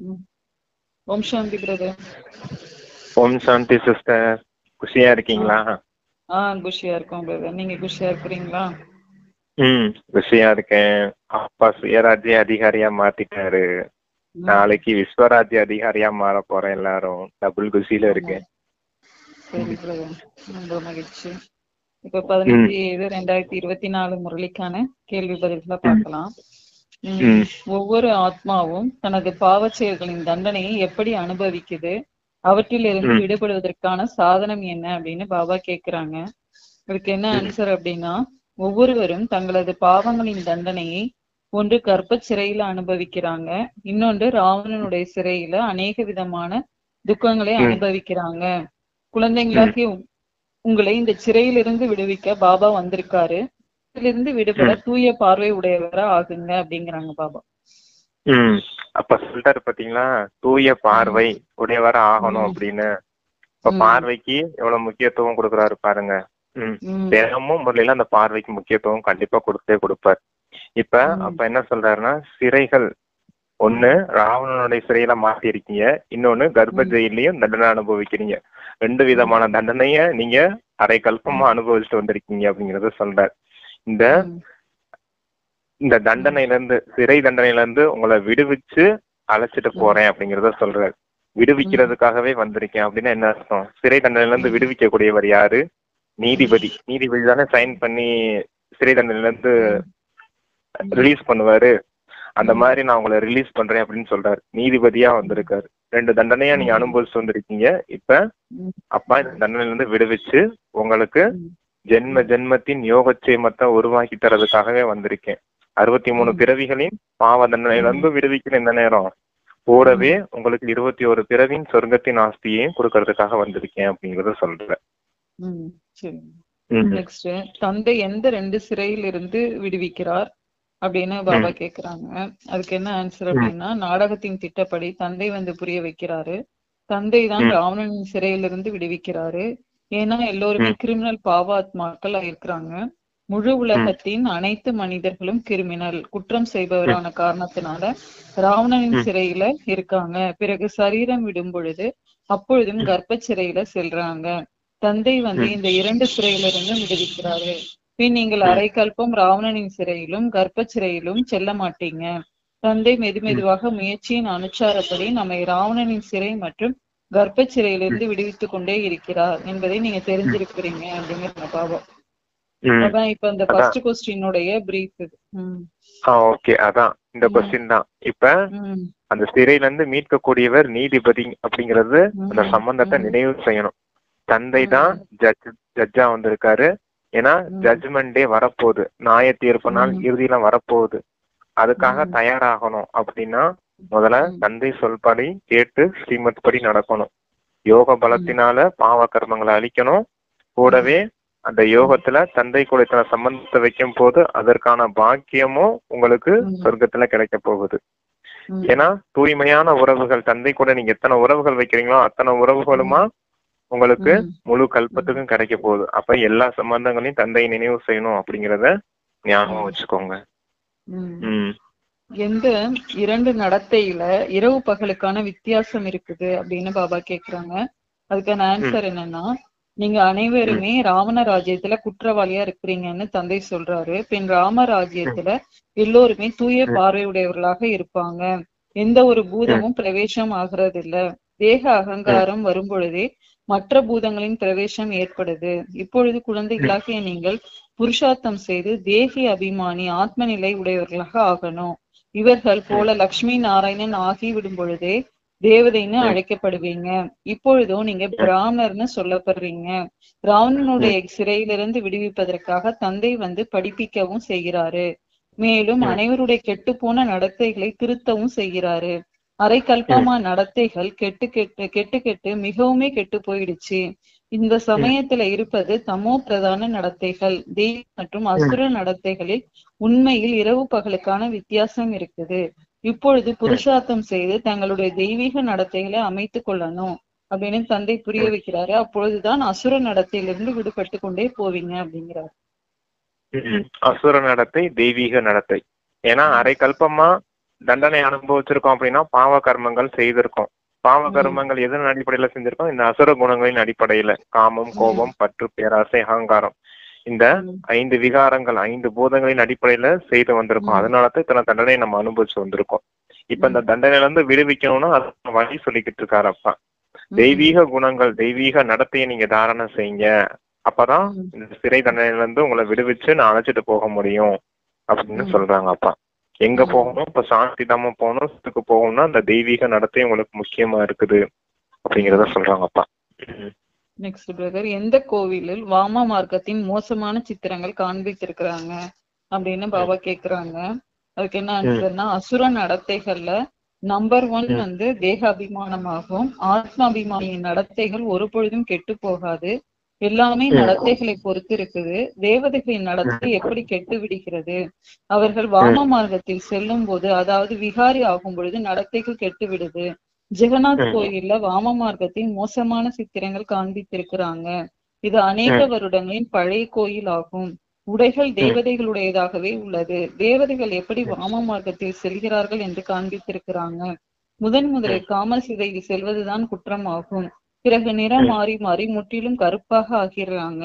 ம். ஓம் சாந்தி பிரதர். ஓம் சாந்தி சிஸ்டர். குஷியா இருக்கீங்களா? குஷியா இருக்கோம் பிரதர். நீங்க குஷியா இருக்கிறீங்களா? குஷியா இருக்கேன். அப்பா சுயராஜ்ய அதிகாரியா மாத்திட்டாரு. நாளைக்கு விஸ்வராஜ்ய அதிகாரியா மாற போறேன். எல்லாரும் டபுள் குஷியில இருக்கேன். சரி பிரதர், ரொம்ப மகிழ்ச்சி. இப்ப 15/7/2024 முரளிக்கான கேள்வி பதில்களை பார்க்கலாம். ஒவ்வொரு ஆத்மாவும் தனது பாவ செயல்களின் தண்டனையை எப்படி அனுபவிக்குது, அவற்றிலிருந்து விடுபடுவதற்கான சாதனம் என்ன அப்படின்னு பாபா கேக்குறாங்க. அதுக்கு என்ன ஆன்சர் அப்படின்னா, ஒவ்வொருவரும் தங்களது பாவங்களின் தண்டனையை ஒன்று கர்ப்ப சிறையில அனுபவிக்கிறாங்க, இன்னொன்று ராவணனுடைய சிறையில அநேக விதமான துக்கங்களை அனுபவிக்கிறாங்க. குழந்தைங்களாகி உங்களை இந்த சிறையிலிருந்து விடுவிக்க பாபா வந்திருக்காரு. இதிலிருந்து விடுபட தூய பார்வை உடையவரா ஆகுங்க அப்படிங்கிறாங்க பாபா. அப்ப சொல்றாரு பாத்தீங்களா, தூய பார்வை உடையவரா ஆகணும் அப்படின்னு. இப்ப பார்வைக்கு எவ்வளவு முக்கியத்துவம் கொடுக்குறாரு பாருங்க. தினமும் முறையில அந்த பார்வைக்கு முக்கியத்துவம் கண்டிப்பா கொடுப்பார். அப்ப என்ன சொல்றாருன்னா, சிறைகள் ஒண்ணு ராவணனுடைய சிறையில மாத்தி இருக்கீங்க, இன்னொன்னு கர்ப்ப ஜெயிலையும் தண்டனை அனுபவிக்கிறீங்க. 2 விதமான தண்டனைய நீங்க அரை கல்பமா அனுபவிச்சுட்டு வந்திருக்கீங்க அப்படிங்கறத சொல்றாரு. இந்த தண்டனையில இருந்து, சிறை தண்டனையில இருந்து உங்களை விடுவிச்சு அழைச்சிட்டு போறேன் அப்படிங்கறத சொல்றாரு. விடுவிக்கிறதுக்காகவே வந்திருக்கேன் அப்படின்னா என்ன அர்த்தம்? சிறை தண்டனையில இருந்து விடுவிக்க கூடியவர் யாரு? நீதிபதி. நீதிபதி தானே சைன் பண்ணி சிறை தண்டனையில இருந்து ரிலீஸ் பண்ணுவாரு. அந்த மாதிரி நான் உங்களை ரிலீஸ் பண்றேன் அப்படின்னு சொல்றாரு. நீதிபதியா வந்திருக்காரு. 2 தண்டனையா நீங்க அனுபவிச்சு வந்திருக்கீங்க. இப்ப அப்பா இந்த தண்டனையில இருந்து விடுவிச்சு உங்களுக்கு ஜென்ம ஜென்மத்தின் யோகச்சேமத்தை உருவாக்கி தரதுக்காகவே வந்திருக்கேன். 63 பிறவிகளையும் பாவ தண்டனையில இருந்து விடுவிக்கிற இந்த நேரம் கூடவே உங்களுக்கு 21 பிறவின் சொர்க்கத்தின் ஆஸ்தியையும் கொடுக்கறதுக்காக வந்திருக்கேன் அப்படிங்கறத சொல்றேன். நெக்ஸ்ட், தந்தை எந்த 2 சிறையில் இருந்து விடுவிக்கிறார் அப்படின்னு பாபா கேக்குறாங்க. அதுக்கு என்ன ஆன்சர் அப்படின்னா, நாடகத்தின் திட்டப்படி தந்தை வந்து புரிய வைக்கிறாரு. தந்தை தான் ராவணனின் சிறையிலிருந்து விடுவிக்கிறாரு. ஏன்னா எல்லோருமே கிரிமினல் பாவாத்மாக்கள் இருக்கிறாங்க. முழு உலகத்தின் அனைத்து மனிதர்களும் கிரிமினல் குற்றம் செய்பவரான காரணத்தினால ராவணனின் சிறையில இருக்காங்க. பிறகு சரீரம் விடும் பொழுது அப்பொழுதும் கர்ப்ப சிறையில செல்றாங்க. தந்தை வந்து இந்த 2 சிறையிலிருந்து விடுவிக்கிறாரு. பின் நீங்கள் அரை கல்பம் ராவணனின் சிறையிலும் கர்ப்ப சிறையிலும் செல்ல மாட்டீங்க. தந்தை மெதுமெதுவாக முயற்சியின் அனுச்சாரப்படி நம்மை ராவணனின் சிறை மற்றும் கர்ப்ப சிறையிலிருந்து விடுவித்துக் கொண்டே இருக்கிறார் என்பதை நீங்க தெரிஞ்சிருக்கிறீங்க அப்படிங்கிற பாபா. அதான் இப்ப இந்த ஃபர்ஸ்ட் क्वेश्चनோடைய பிரீஃப். ஓகே, அதான் இந்த क्वेश्चन தான். இப்ப அந்த சிறையில இருந்து மீட்கக்கூடியவர் நீதிபதி அப்படிங்கறது அந்த சம்பந்தத்தை நினைவு செய்யணும். தந்தை தான் ஜட்ஜா வந்திருக்காரு. ஏன்னா ஜட்ஜ்மெண்ட் டே வரப்போகுது, நியாய தீர்ப்பு நாள் இறுதியில வரப்போகுது. அதுக்காக தயாராகணும் அப்படின்னா முதல்ல தந்தை சொல்படி கேட்டு ஸ்ரீமத் படி நடக்கணும். யோக பலத்தினால பாவ கர்மங்களை அழிக்கணும். கூடவே அந்த யோகத்துல தந்தை கூட இத்தனை சம்பந்தத்தை வைக்கும் போது அதற்கான பாக்கியமும் உங்களுக்கு சொர்க்கத்துல கிடைக்க போகுது. ஏன்னா தூய்மையான உறவுகள், தந்தை கூட நீங்க எத்தனை உறவுகள் வைக்கிறீங்களோ அத்தனை உறவுகளுமா உங்களுக்கு முழு கல்பத்துக்கும் கிடைக்க போகுது. அப்ப எல்லா சம்பந்தங்களையும் தந்தையை நினைவு செய்யணும் அப்படிங்கறத ஞாபகம் வச்சுக்கோங்க. எந்த 2 நடத்தையில இரவு பகலுக்கான வித்தியாசம் இருக்குது அப்படின்னு பாபா கேக்குறாங்க. அதுக்கான ஆன்சர் என்னன்னா, நீங்க அனைவருமே ராவண ராஜ்யத்துல குற்றவாளியா இருக்கிறீங்கன்னு தந்தை சொல்றாரு. பின் ராம ராஜ்யத்துல எல்லோருமே தூய பார்வையுடையவர்களாக இருப்பாங்க. எந்த ஒரு பூதமும் பிரவேசம் ஆகிறது இல்ல. தேக அகங்காரம் வரும் பொழுதே மற்ற பூதங்களின் பிரவேசம் ஏற்படுது. இப்பொழுது குழந்தைகளாகிய நீங்கள் புருஷார்த்தம் செய்து தேகி அபிமானி ஆத்ம நிலை உடையவர்களாக ஆகணும். இவர்கள் போல லக்ஷ்மி நாராயணன் ஆகி விடும் பொழுதே தேவதைன்னு அழைக்கப்படுவீங்க. இப்பொழுதோ நீங்க பிராமணர்னு சொல்லப்படுறீங்க. ராவணனுடைய சிறையிலிருந்து விடுவிப்பதற்காக தந்தை வந்து படிப்பிக்கவும் செய்கிறாரு. மேலும் அனைவருடைய கெட்டு போன நடத்தைகளை திருத்தவும் செய்கிறாரு. அரை கல்பமா நடத்தைகள் கெட்டு மிகவுமே கெட்டு போயிடுச்சு. இந்த சமயத்துல இருப்பது தமோ பிரதான நடத்தைகள். தெய்வ மற்றும் அசுர நடத்தைகளில் உண்மையில் இரவு பகலுக்கான வித்தியாசம் இருக்குது. இப்பொழுது புருஷார்த்தம் செய்து தங்களுடைய தெய்வீக நடத்தைகளை அமைத்து கொள்ளணும் அப்படின்னு தந்தை புரிய வைக்கிறாரு. அப்பொழுதுதான் அசுர நடத்தையிலிருந்து விடுபட்டு கொண்டே போவீங்க அப்படிங்கிறாரு. அசுர நடத்தை தெய்வீக நடத்தை. ஏன்னா அரை கல்பமா தண்டனை அனுபவிச்சிருக்கோம் அப்படின்னா பாவ கர்மங்கள் செய்திருக்கோம். பாவ கர்மங்கள் எதன் அடிப்படையில செஞ்சிருக்கோம்? இந்த அசுர குணங்களின் அடிப்படையில, காமம், கோபம், பற்று, பேராசை, அகங்காரம், இந்த 5 விகாரங்கள் 5 பூதங்களின் அடிப்படையில செய்து வந்திருக்கோம். அதனாலதான் இத்தனை தண்டனை நம்ம அனுபவிச்சு வந்திருக்கோம். இப்ப இந்த தண்டனையில இருந்து விடுவிக்கணும்னா அது வழி சொல்லிக்கிட்டு இருக்காரு அப்பா. தெய்வீக குணங்கள், தெய்வீக நடத்தையை நீங்க தாரணம் செய்யுங்க, அப்பதான் இந்த சிறை தண்டனையில இருந்து உங்களை விடுவிச்சு நான் அழைச்சிட்டு போக முடியும் அப்படின்னு சொல்றாங்க அப்பா. எங்க போகணும்? இப்ப சாந்தி தாம போகணும், சுத்துக்கு போகணும்னா அந்த தெய்வீக நடத்தை உங்களுக்கு முக்கியமா இருக்குது அப்படிங்கறத சொல்றாங்க அப்பா. நெக்ஸ்ட் பிரதர், எந்த கோவிலில் வாம மார்க்கத்தின் மோசமான சித்திரங்கள் காண்பித்திருக்கிறாங்க அப்படின்னு பாபா கேக்குறாங்க. அதுக்கு என்ன ஆன்சர்னா, அசுர நடத்தைகள்ல நம்பர் 1 வந்து தேக அபிமானமாகும். ஆத்மாபிமானியின் நடத்தைகள் ஒரு பொழுதும் கெட்டு போகாது. எல்லாமே நடத்தைகளை பொறுத்து இருக்குது. தேவதைகளின் நடத்தை எப்படி கெட்டு விடுகிறது? அவர்கள் வாம மார்க்கத்தில் செல்லும் போது, அதாவது விகாரி ஆகும் பொழுது நடத்தைகள் கெட்டு விடுது. ஜெகநாத் கோயில்ல வாம மார்க்கத்தின் மோசமான சித்திரங்கள் காண்பித்திருக்கிறாங்க. இது அநேக வருடங்களின் பழைய கோயில் ஆகும். உடைகள் தேவதைகளுடையதாகவே உள்ளது. தேவதைகள் எப்படி வாம மார்க்கத்தில் செல்கிறார்கள் என்று காண்பித்திருக்கிறாங்க. முதலில் காம சிதையில் செல்வதுதான் குற்றமாகும். பிறகு நிறம் மாறி மாறி முற்றிலும் கருப்பாக ஆகிறாங்க.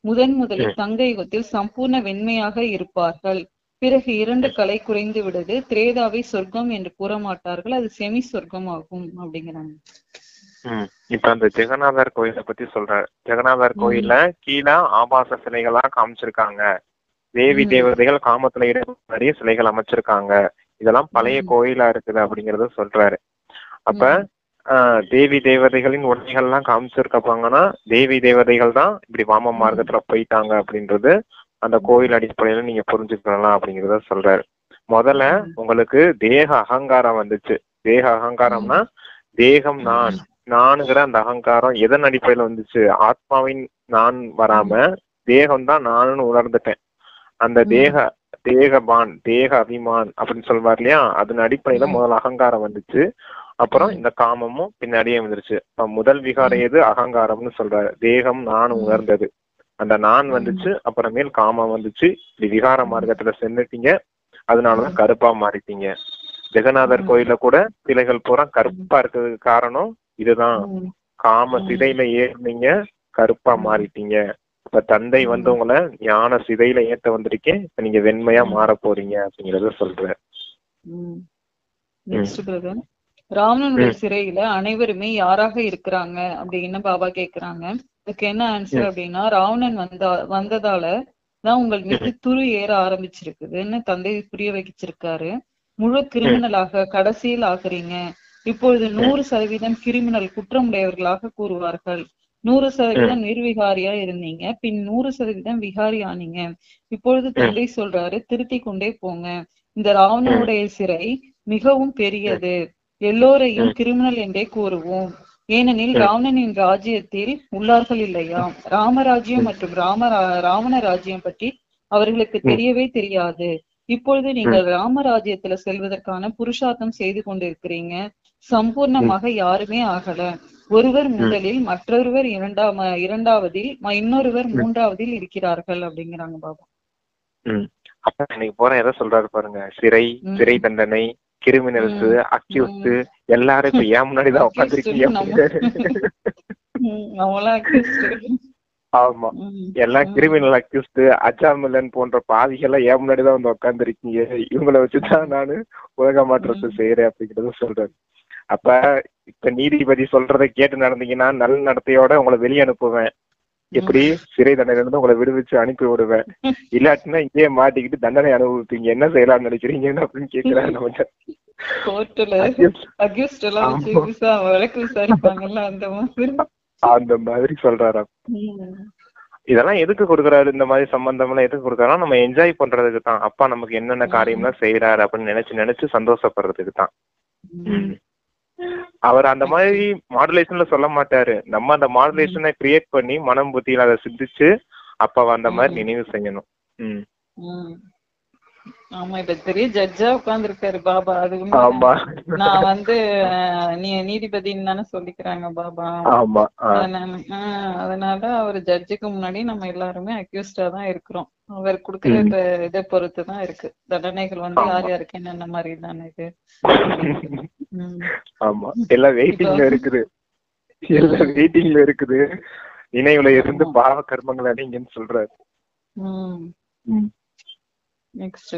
முதலில் தங்க யுகத்தில் சம்பூர்ண வெண்மையாக இருப்பார்கள். பிறகு 2 கலை குறைந்து விடுது. திரேதாவை சொர்க்கம் என்று கூற மாட்டார்கள், அது செமி சொர்க்கம் ஆகும் அப்படிங்கிறாங்க. இப்ப அந்த ஜெகநாதர் கோயிலை பத்தி சொல்றாரு. ஜெகநாதர் கோயில்ல கீழே ஆபாச சிலைகளா காமிச்சிருக்காங்க. தேவி தேவதைகள் காமத்துல நிறைய சிலைகள் அமைச்சிருக்காங்க. இதெல்லாம் பழைய கோயிலா இருக்குது அப்படிங்கறத சொல்றாரு. அப்ப தேவி தேவதைகளின் உடைகள் எல்லாம் காமிச்சிருக்காங்கன்னா தேவி தேவதைகள் தான் இப்படி வாம மார்க்கத்துல போயிட்டாங்க அப்படின்றது அந்த கோயில் அடிப்படையில நீங்க புரிஞ்சுக்கலாம் அப்படிங்கறத சொல்றாரு. முதல்ல உங்களுக்கு தேக அகங்காரம் வந்துச்சு. தேக அகங்காரம்னா தேகம் நானுங்கிற அந்த அகங்காரம் எதன் அடிப்படையில வந்துச்சு? ஆத்மாவின் நான் வராம தேகம் தான் நானுன்னு உணர்ந்துட்டேன். அந்த தேகபான் தேக அபிமான் அப்படின்னு சொல்வார் இல்லையா, அதன் அடிப்படையில முதல் அகங்காரம் வந்துச்சு. அப்புறம் இந்த காமமும் பின்னாடியே வந்துருச்சு. முதல் விகாரம் எது? அகங்காரம்னு சொல்றாரு. தேகம் நான் உணர்ந்தது, அந்த நான் வந்துச்சு. அப்புறமேல் காமம் வந்துச்சு. இப்படி விகார மார்க்கத்துல சென்னுட்டீங்க. அதனாலதான் கருப்பா மாறிட்டீங்க. ஜெகநாதர் கோயில கூட சிலைகள் பூரா கருப்பா இருக்கிறதுக்கு காரணம் இதுதான். காம சிதையில ஏறினீங்க, கருப்பா மாறிட்டீங்க. இப்ப தந்தை வந்து உங்களை ஞான சிதையில ஏத்த வந்திருக்கேன், இப்ப நீங்க வெண்மையா மாற போறீங்க அப்படிங்கறத சொல்ற. ராவணனுடைய சிறையில அனைவருமே யாராக இருக்கிறாங்க அப்படின்னு பாபா கேக்குறாங்க. இதுக்கு என்ன ஆன்சர் அப்படின்னா, ராவணன் வந்ததால தான் உங்கள் மீது துரு ஏற ஆரம்பிச்சிருக்குதுன்னு தந்தை புரிய வச்சிருக்காரு. முழு கிரிமினலாக கடைசியில் ஆகுறீங்க. இப்பொழுது 100% கிரிமினல் குற்றமுடையவர்களாக கூறுவார்கள். 100% நிர்விகாரியா இருந்தீங்க, பின் 100% விகாரி ஆனீங்க. இப்பொழுது தந்தை சொல்றாரு, திருத்தி கொண்டே போங்க. இந்த ராவணனுடைய சிறை மிகவும் பெரியது. எல்லோரையும் கிரிமினல் என்றே கூறுவோம். ஏனெனில் ராவணனின் ராஜ்யத்தில் உள்ளார்கள் இல்லையா? ராமராஜ்யம் மற்றும் ராவண ராஜ்யம் பற்றி அவர்களுக்கு தெரியவே தெரியாது. இப்பொழுது நீங்கள் ராமராஜ்யத்துல செல்வதற்கான புருஷார்த்தம் செய்து கொண்டிருக்கிறீங்க. சம்பூர்ணமாக யாருமே ஆகல. ஒருவர் முதலில், மற்றொருவர் இரண்டாவதில், இன்னொருவர் மூன்றாவதில் இருக்கிறார்கள் அப்படிங்கிறாங்க பாபா. அப்ப இன்னைக்கு போற எதை சொல்றாரு பாருங்க. சிறை தண்டனை, கிரிமினல்ஸ், அக்யூஸ்ட் எல்லாரும் இப்ப ஏன் முன்னாடிதான் உட்காந்துருக்கீங்க. ஆமா, எல்லாம் கிரிமினல் அக்யூஸ்ட், அச்சாமில்லன் போன்ற பாதிகள்லாம் ஏன் முன்னாடிதான் வந்து உட்காந்துருக்கீங்க. இவங்களை வச்சுதான் நானு உலக மாற்றத்தை செய்யறேன் அப்படிங்கறத சொல்றாரு. அப்ப இப்ப நீதிபதி சொல்றதை கேட்டு நடந்தீங்கன்னா நல்ல நடத்தையோட உங்களை வெளியே அனுப்புவேன். எப்படி? சிறை தண்டனை இருந்து உங்களை விடுவிச்சு அனுப்பி விடுவேன். இல்லாட்டினா இங்கே மாட்டிக்கிட்டு தண்டனை அனுபவிப்பீங்க. என்ன செய்யலாம்னு நினைக்கிறீங்கன்னு அப்படின்னு கேட்கிறாரு. நம்ம அந்த மாதிரி சொல்றாரு. இதெல்லாம் எதுக்கு கொடுக்குறாரு? இந்த மாதிரி சம்பந்தம் எல்லாம் எதுக்கு கொடுக்குறாரு? நம்ம என்ஜாய் பண்றதுக்கு தான். அப்பா நமக்கு என்னென்ன காரியம்லாம் செய்யறாரு அப்படின்னு நினைச்சு சந்தோஷப்படுறதுக்கு தான். அவர் அந்த மாதிரி மாடுலேஷன்ல சொல்ல மாட்டாரு. நம்ம அந்த மாடுலேஷனை கிரியேட் பண்ணி மனம் புத்தியில அதை சிந்திச்சு அப்ப அந்த மாதிரி நினைவு செய்யணும். ஆமா, இப்ப பெரிய ஜட்ஜா உட்கார்ந்துருக்காரு பாபா. அது ஆமா உண்மைதான். நான் வந்து நீதிபதின்னு தானே சொல்லிக்கிறாங்க பாபா. ஆமா. அதனால அவர் ஜட்ஜுக்கு முன்னாடி நம்ம எல்லாருமே அக்யூஸ்டா தான் இருக்கிறோம். அவர் கொடுக்குற ம். இதை பொறுத்து தான் இருக்கு. தண்டனைகள் வந்து ஆமா. யார் யாருக்கு என்னென்ன மாதிரி தானே இது. ஆமா, எல்லாம் இப்போ வெயிட்டிங்ல இருக்குது. எல்லாம் வெயிட்டிங்ல இருக்குது. நினைவுல இருந்து பாவ கர்மங்கள் அடைங்கன்னு சொல்றாரு. நெக்ஸ்ட்,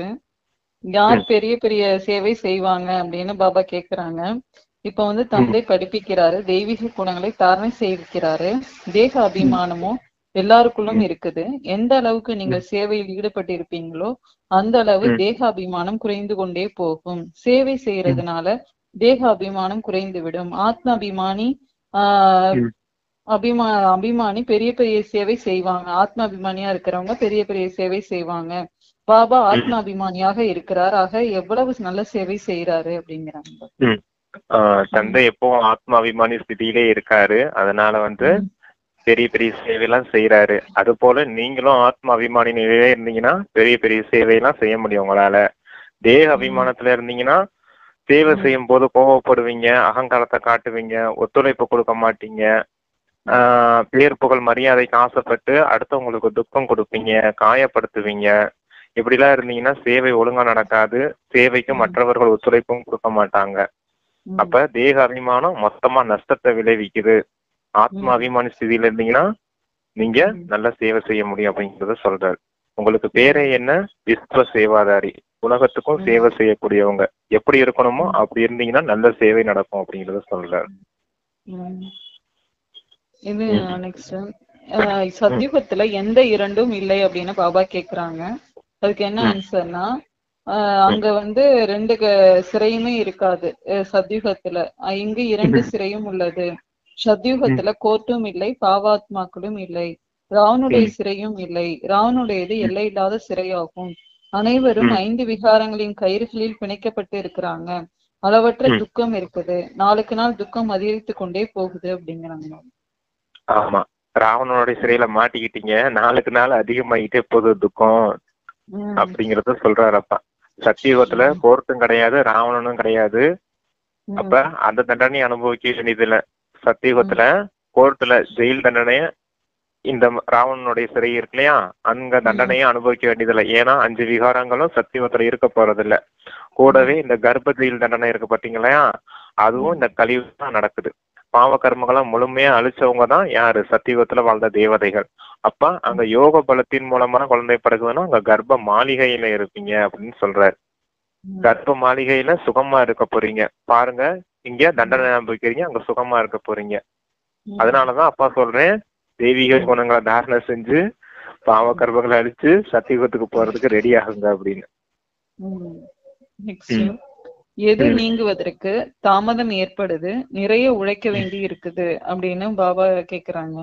யார் பெரிய பெரிய சேவை செய்வாங்க அப்படின்னு பாபா கேக்குறாங்க. இப்ப வந்து தந்தை படிப்பிக்கிறாரு, தெய்வீக குணங்களை தாரணை செய்விக்கிறாரு. தேக அபிமானமும் எல்லாருக்குள்ளும் இருக்குது. எந்த அளவுக்கு நீங்கள் சேவையில் ஈடுபட்டு இருப்பீங்களோ அந்த அளவு தேக அபிமானம் குறைந்து கொண்டே போகும். சேவை செய்யறதுனால தேக அபிமானம் குறைந்து விடும். ஆத்ம அபிமானி அபிமானி பெரிய பெரிய சேவை செய்வாங்க. ஆத்ம அபிமானியா இருக்கிறவங்க பெரிய பெரிய சேவை செய்வாங்க. பாபா ஆத்ம அபிமானியாக இருக்கிறார், ஆக எவ்வளவு நல்ல சேவை செய்யறாரு அப்படிங்கிறாங்க. தந்தை எப்பவும் ஆத்ம அபிமானி ஸ்திதியிலே இருக்காரு, அதனால வந்து பெரிய பெரிய சேவை எல்லாம் செய்யறாரு. அது போல நீங்களும் ஆத்ம அபிமானி நிலையிலே இருந்தீங்கன்னா பெரிய பெரிய சேவை எல்லாம் செய்ய முடியும் உங்களால. தேக அபிமானத்துல இருந்தீங்கன்னா சேவை செய்யும் போது கோவப்படுவீங்க, அகங்காரத்தை காட்டுவீங்க, ஒத்துழைப்பு கொடுக்க மாட்டீங்க, பேர் புகழ் மரியாதைக்கு ஆசைப்பட்டு அடுத்தவங்களுக்கு துக்கம் கொடுப்பீங்க, காயப்படுத்துவீங்க. இப்படிலாம் இருந்தீங்கன்னா சேவை ஒழுங்கா நடக்காது, சேவைக்கு மற்றவர்கள் ஒத்துழைப்பும் கொடுக்க மாட்டாங்க. அப்ப தேக அபிமானம் மொத்தமா நஷ்டத்தை விளைவிக்குது. ஆத்ம அபிமானி ஸ்திதியில இருந்தீங்கன்னா நீங்க நல்ல சேவை செய்ய முடியும் அப்படிங்கறத சொல்றாரு. உங்களுக்கு பேரே என்ன? விஸ்வ சேவாதாரி, உலகத்துக்கும் சேவை செய்யக்கூடியவங்க. எப்படி இருக்கணுமோ அப்படி இருந்தீங்கன்னா நல்ல சேவை நடக்கும் அப்படிங்கறத சொல்றாரு. இது நெக்ஸ்ட், சத்யுகத்துல எந்த இரண்டும் இல்லை அப்படின்னு பாபா கேக்குறாங்க. அதுக்கு என்ன ஆன்சர்னா, அங்க வந்து ரெண்டு சிறையுமே இருக்காது சத்யுகத்துல. இங்கு 2 சிறையும் உள்ளது. சத்யுகத்துல கோர்ட்டும் இல்லை, பாவாத்மாக்களும் இல்லை. ராவனுடைய சிறையும் இல்லை. ராவனுடையது எல்லை இல்லாத சிறையாகும். அனைவரும் 5 விகாரங்களின் கயிறுகளில் பிணைக்கப்பட்டு இருக்கிறாங்க. அளவற்ற துக்கம் இருக்குது. நாளுக்கு நாள் துக்கம் அதிகரித்து கொண்டே போகுது அப்படிங்கிறாங்க. ஆமா, ராவணனுடைய சிறையில மாட்டிக்கிட்டீங்க, நாளுக்கு நாள் அதிகமாகிட்டே போகுது துக்கம் அப்படிங்கறத சொல்றாரப்பா. சத்தியுகத்துல கோர்ட்டும் கிடையாது, ராவணனும் கிடையாது. அப்ப அந்த தண்டனையை அனுபவிக்க வேண்டியது இல்ல. சத்தியுகத்துல கோர்ட்ல ஜெயில் தண்டனைய, இந்த ராவணனுடைய சிறை இருக்கு இல்லையா, அங்க தண்டனையை அனுபவிக்க வேண்டியதில்லை. ஏன்னா 5 விகாரங்களும் சத்தியுகத்துல இருக்க போறது இல்ல. கூடவே இந்த கர்ப்ப ஜெயில் தண்டனை இருக்கு பாத்தீங்களா, அதுவும் இந்த கலியுக தான் நடக்குது. பாவ கர்மங்களை முழுமையா அழிச்சவங்க தான் யாரு? சத்தியுகத்துல வாழ்ந்த தேவதைகள். அப்ப அங்க யோக பலத்தின் மூலமா குழந்தை பிறகுதுன்னா அங்க கர்ப்ப மாளிகையில இருப்பீங்க அப்படின்னு சொல்றாரு. கர்ப்ப மாளிகையில சுகமா இருக்க போறீங்க. பாருங்க, இங்க தண்டனை அனுபவிக்கிறீங்க, அங்க சுகமா இருக்க போறீங்க. அதனாலதான் அப்பா சொல்றேன், தெய்வீக குணங்களை தாரணை செஞ்சு பாவ கர்மங்களை அழிச்சு சத்தியுகத்துக்கு போறதுக்கு ரெடி ஆகுங்க அப்படின்னு. எது நீங்குவதற்கு தாமதம் ஏற்படுது, நிறைய உழைக்க வேண்டி இருக்குது அப்படின்னு பாபா கேக்குறாங்க.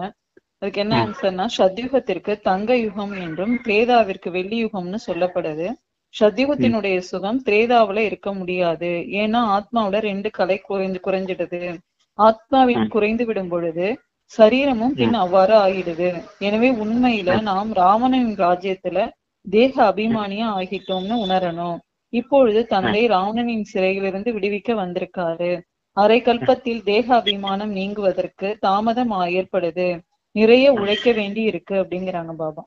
அதுக்கு என்ன ஆன்சர்னா, சத்யுகத்திற்கு தங்க யுகம் என்றும் திரேதாவிற்கு வெள்ளி யுகம்னு சொல்லப்படுது. சத்யுகத்தினுடைய சுகம் திரேதாவில இருக்க முடியாது. ஏன்னா ஆத்மாவில 2 கலை குறைஞ்சிடுது. ஆத்மாவின் குறைந்து விடும் பொழுது சரீரமும் பின் அவ்வாறு ஆகிடுது. எனவே உண்மையில நாம் ராவணனின் ராஜ்யத்துல தேக அபிமானியா ஆகிட்டோம்னு உணரணும். இப்பொழுது தந்தை ராவணனின் சிறையிலிருந்து விடுவிக்க வந்திருக்காரு. அரை கல்பத்தில் தேக அபிமானம் நீங்குவதற்கு தாமதம் ஏற்படுது, நிறைய உழைக்க வேண்டி இருக்கு அப்படிங்கிறாங்க பாபா.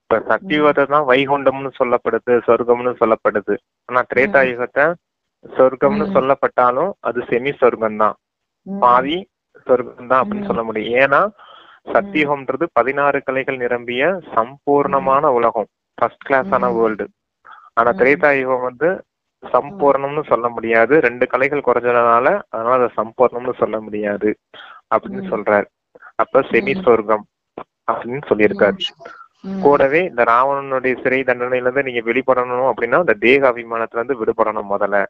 இப்ப சத்தியுகத்தை தான் வைகுண்டம்னு சொல்லப்படுது, சொர்க்கம்னு சொல்லப்படுது. ஆனா திரேதாயுகத்தை சொர்க்கம்னு சொல்லப்பட்டாலும் அது செமி சொர்க்கம் தான், பாதி சொர்க்கம் தான் அப்படின்னு சொல்ல முடியும். ஏன்னா சத்தியுகம்ன்றது 16 கலைகள் நிரம்பிய சம்பூர்ணமான உலகம், ஃபர்ஸ்ட் கிளாஸான வேர்ல்டு. ஆனா திரேதாயுகம் வந்து சம்பூர்ணம்னு சொல்ல முடியாது, 2 கலைகள் குறைஞ்சதுனால அதனால அதை சம்பூர்ணம்னு சொல்ல முடியாது அப்படின்னு சொல்றாரு. அப்ப செமி சொர்க்கம் அப்படின்னு சொல்லியிருக்காரு. கூடவே இந்த ராவணனுடைய சிறை தண்டனையில இருந்து நீங்க வெளிப்படணும் அப்படின்னா இந்த தேக அபிமானத்துல இருந்து விடுபடணும் முதல்ல.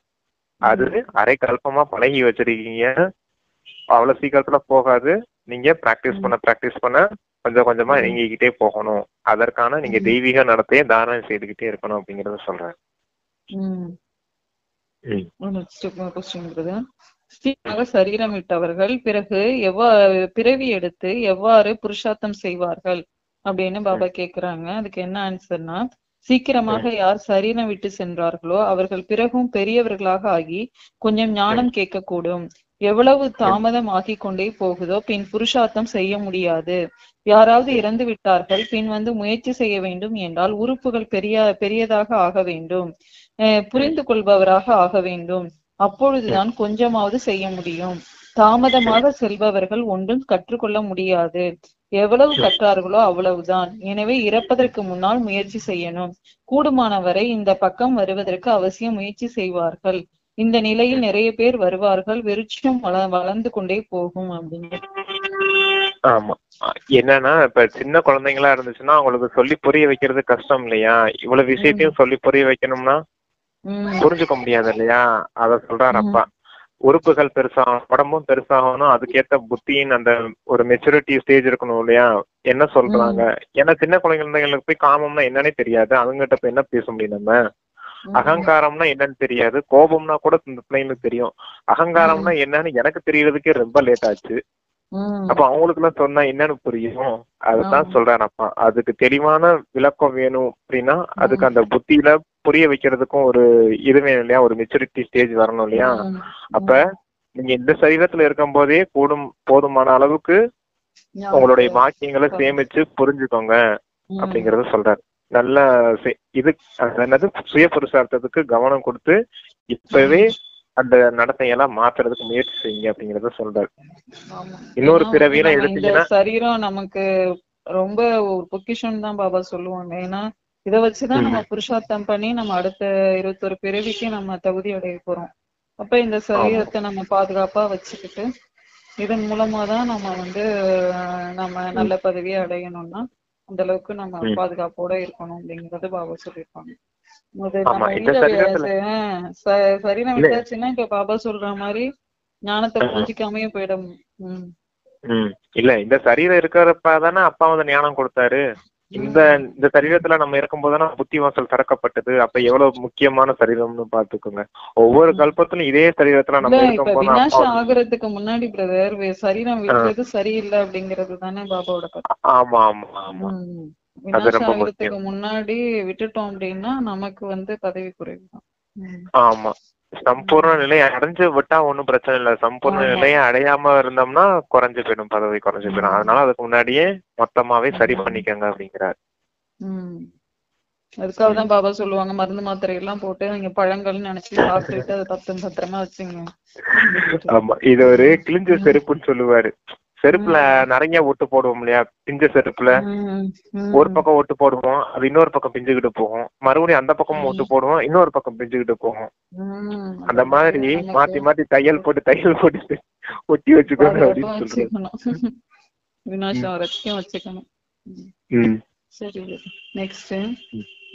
அது அரை கல்பமா பழகி வச்சிருக்கீங்க, அவ்வளவு சீக்கிரத்துல போகாது. நீங்க பிராக்டிஸ் பண்ண கொஞ்சம் கொஞ்சமா நீங்கிக்கிட்டே போகணும். அதற்கான நீங்க தெய்வீக நடத்தையே தாரணை செய்துகிட்டே இருக்கணும் அப்படிங்கறத சொல்றேன். சரீரம் விட்டவர்கள் பிறகு பிறவி எடுத்து எவ்வாறு புருஷார்த்தம் செய்வார்கள் அப்படின்னு பாபா கேக்குறாங்க. அதுக்கு என்ன ஆன்சர்னா, சீக்கிரமாக யார் சரீரம் விட்டு சென்றார்களோ அவர்கள் பிறகும் பெரியவர்களாக ஆகி கொஞ்சம் ஞானம் கேட்கக்கூடும். எவ்வளவு தாமதம் ஆகிக் கொண்டே போகுதோ பின் புருஷார்த்தம் செய்ய முடியாது. யாராவது இறந்து விட்டார்கள் பின் வந்து முயற்சி செய்ய வேண்டும் என்றால் உறுப்புகள் பெரியதாக ஆக வேண்டும், புரிந்து கொள்பவராக ஆக வேண்டும். அப்பொழுதுதான் கொஞ்சமாவது செய்ய முடியும். தாமதமாக செல்பவர்கள் ஒன்றும் கற்றுக்கொள்ள முடியாது. எவ்வளவு கற்றார்களோ அவ்வளவுதான். எனவே இறப்பதற்கு முன்னால் முயற்சி செய்யணும். கூடுமானவரை இந்த பக்கம் வருவதற்கு அவசியம் முயற்சி செய்வார்கள். இந்த நிலையில் நிறைய பேர் வருவார்கள். விருட்சம் வளர்ந்து கொண்டே போகும் அப்படின்னு. ஆமா, என்னன்னா இப்ப சின்ன குழந்தைங்களா இருந்துச்சுன்னா அவங்களுக்கு சொல்லி புரிய வைக்கிறது கஷ்டம் இல்லையா? இவ்வளவு விஷயத்தையும் சொல்லி புரிய வைக்கணும்னா புரிஞ்சுக்க முடியாது இல்லையா? அத சொல்றாரு அப்பா. உறுப்புகள் பெருசாகணும், உடம்பும் பெருசாகணும், அதுக்கேற்ற புத்தியின் அந்த ஒரு மெச்சூரிட்டி ஸ்டேஜ் இருக்கணும் இல்லையா? என்ன சொல்றாங்க? ஏன்னா சின்ன குழந்தைங்களுக்கு போய் காமம்னா என்னன்னே தெரியாது. அவங்ககிட்ட போய் என்ன பேச முடியும் நம்ம? அகங்காரம்னா என்னன்னு தெரியாது. கோபம்னா கூட இந்த பிள்ளைங்களுக்கு தெரியும். அகங்காரம்னா என்னன்னு எனக்கு தெரியறதுக்கே ரொம்ப லேட் ஆச்சு. அப்ப அவங்களுக்கு எல்லாம் சொன்னா என்னன்னு புரியும்? அதுதான் சொல்றேன் அப்பா. அதுக்கு தெளிவான விளக்கம் வேணும் அப்படின்னா அதுக்கு அந்த புத்தியில புரிய வைக்கிறதுக்கும் ஒரு இது வேணும் இல்லையா? ஒரு மெச்சூரிட்டி ஸ்டேஜ் வரணும் இல்லையா? அப்ப நீங்க இந்த சரீரத்துல இருக்கும் போதே போதுமான அளவுக்கு உங்களுடைய வாக்கியங்களை சேமிச்சு புரிஞ்சுக்கோங்க அப்படிங்கறத சொல்றாரு. நல்ல இது என்னது சுய புருஷார்த்தத்துக்கு கவனம் கொடுத்து இப்பவே அந்த நடத்தையெல்லாம் மாத்துறதுக்கு முயற்சி செய்யுங்க அப்படிங்கறத சொல்றாரு. இன்னொரு பிறவியில எடுத்தீங்கன்னா சரீரம் நமக்கு ரொம்ப ஒரு பொக்கிஷம் தான் பாபா சொல்லுவாங்க. ஏன்னா இதை வச்சுதான் நம்ம புருஷார்த்தம் பண்ணி நம்ம அடுத்த 21 பிறவிக்கு நம்ம தகுதி அடைய போறோம். அப்ப இந்த சரீரத்தை நம்ம பாதுகாப்பா வச்சுக்கிட்டு இதன் மூலமாதான் நம்ம வந்து நம்ம நல்ல பதவியை அடையணும்னா அந்த அளவுக்கு நம்ம பாதுகாப்போட இருக்கணும் அப்படிங்கறது பாபா சொல்லியிருப்பாங்க. சரீரம் விட்டாச்சுன்னா இப்ப பாபா சொல்ற மாதிரி ஞானத்தை புரிஞ்சிக்காமயே போயிடும். இல்ல இந்த சரீரம் இருக்கிறப்பதானே அப்பா வந்து ஞானம் கொடுத்தாரு. இந்த சரீரத்துல நம்ம இருக்கும் போதுதானே புத்தி வாசல் திறக்கப்பட்டது. அப்ப எவ்வளவு முக்கியமான சரீரம்னு பாத்துக்கோங்க. ஒவ்வொரு கல்பத்திலும் இதே சரீரத்துல நம்ம இருக்கும் போது விநாசம் ஆகுறதுக்கு முன்னாடி பிரதர் சரீரம் விட்டுறது சரியில்லை அப்படிங்கறது தானே பாபாவோட கருத்து. ஆமா ஆமா ஆமா, விநாசம் ஆகுறதுக்கு முன்னாடி விட்டுட்டோம் அப்படின்னா நமக்கு வந்து பதவி குறைவுதான். ஆமா, சம்பூர்ண நிலையை அடைஞ்சு விட்டா ஒன்னும் பிரச்சனை இல்ல. சம்பூர்ண நிலையை அடையாம இருந்தோம்னா குறைஞ்சு போயிடும், பதவி குறைஞ்சு போயிடும். அதனால அதுக்கு முன்னாடியே மொத்தமாவே சரி பண்ணிக்கங்க அப்படிங்கிறாரு. அதுக்காகதான் பாபா சொல்லுவாங்க மருந்து மாத்திரை எல்லாம் போட்டு நீங்க பழங்கள்னு நினைச்சு சாப்பிட்டுட்டு அதை பத்திரமா வச்சுங்க. ஆமா, இது ஒரு கிழிஞ்ச செருப்புன்னு சொல்லுவாரு. செருப்புல நிறைய ஒட்டு போடுவோம் இல்லையா? பிஞ்ச செருப்புல ஒரு பக்கம் ஒட்டு போடுவோம், அது இன்னொரு பக்கம் பிஞ்சுக்கிட்டு போகும். மறுபடியும் அந்த பக்கம் ஒட்டு போடுவோம், இன்னொரு பக்கம் பிஞ்சுக்கிட்டு போகும். அந்த மாதிரி மாத்தி மாத்தி தையல் போட்டு ஒட்டி வச்சுக்கோங்க அப்படின்னு சொல்றேன். விநாசம் வரைக்கும் வச்சுக்கணும். சரி, நெக்ஸ்ட்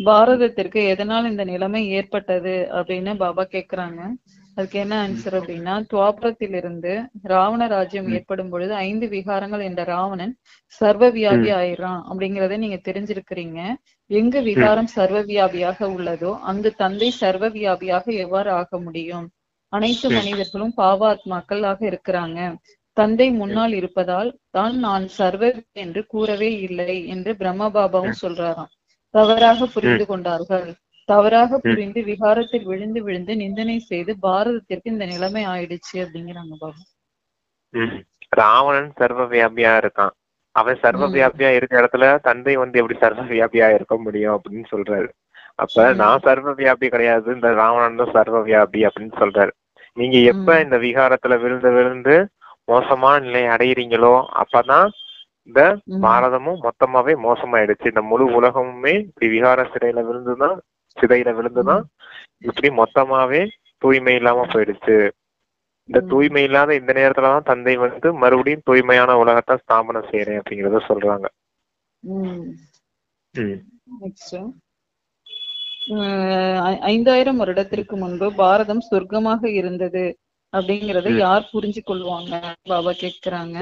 பாரதத்திற்கு எதனால் இந்த நிலைமை ஏற்பட்டது அப்படின்னு பாபா கேக்குறாங்க. அதுக்கு என்ன ஆன்சர் அப்படின்னா, துவாபரத்திலிருந்து ராவண ராஜ்யம் ஏற்படும் பொழுது 5 விகாரங்கள் என்ற ராவணன் சர்வ வியாபி ஆயிடுறான் அப்படிங்கறத நீங்க தெரிஞ்சிருக்கிறீங்க. எங்கு விகாரம் சர்வ வியாபியாக உள்ளதோ அங்கு தந்தை சர்வ வியாபியாக எவ்வாறு ஆக முடியும்? அனைத்து மனிதர்களும் பாவாத்மாக்களாக இருக்கிறாங்க. தந்தை முன்னால் இருப்பதால் தான் நான் சர்வ என்று கூறவே இல்லை என்று பிரம்ம பாபாவும் சொல்றாராம். தவறாக புரிந்து கொண்டார்கள். தவறாக புரிந்து விகாரத்தில் விழுந்து விழுந்து நிந்தனை செய்து பாரதத்திற்கு இந்த நிலைமை ஆயிடுச்சு அப்படிங்கிறாங்க பாபா. ராவணன் சர்வ வியாபியா இருக்கான். அவன் சர்வ வியாபியா இருக்க இடத்துல தந்தை வந்து எப்படி சர்வ வியாபியா இருக்க முடியும் அப்படின்னு சொல்றாரு. அப்ப நான் சர்வ வியாபி கிடையாது, இந்த ராவணன் தான் சர்வ வியாபி அப்படின்னு சொல்றாரு. நீங்க எப்ப இந்த விகாரத்துல விழுந்து விழுந்து மோசமான நிலையை அடையிறீங்களோ அப்பதான் இந்த பாரதமும் மொத்தமாவே மோசமாயிடுச்சு. இந்த முழு உலகமுமே இப்படி விகார சிதையில விழுந்துதான் இப்படி மொத்தமாவே தூய்மை இல்லாம போயிடுச்சு. இந்த தூய்மை இல்லாத இந்த நேரத்துலதான் தந்தை வந்து மறுபடியும் தூய்மையான உலகத்தை ஸ்தாபனம் செய்யறேன் அப்படிங்கறத சொல்றாங்க. 5000 வருடத்திற்கு முன்பு பாரதம் சொர்க்கமாக இருந்தது அப்படிங்கறத யார் புரிஞ்சு கொள்வாங்க பாபா கேக்குறாங்க.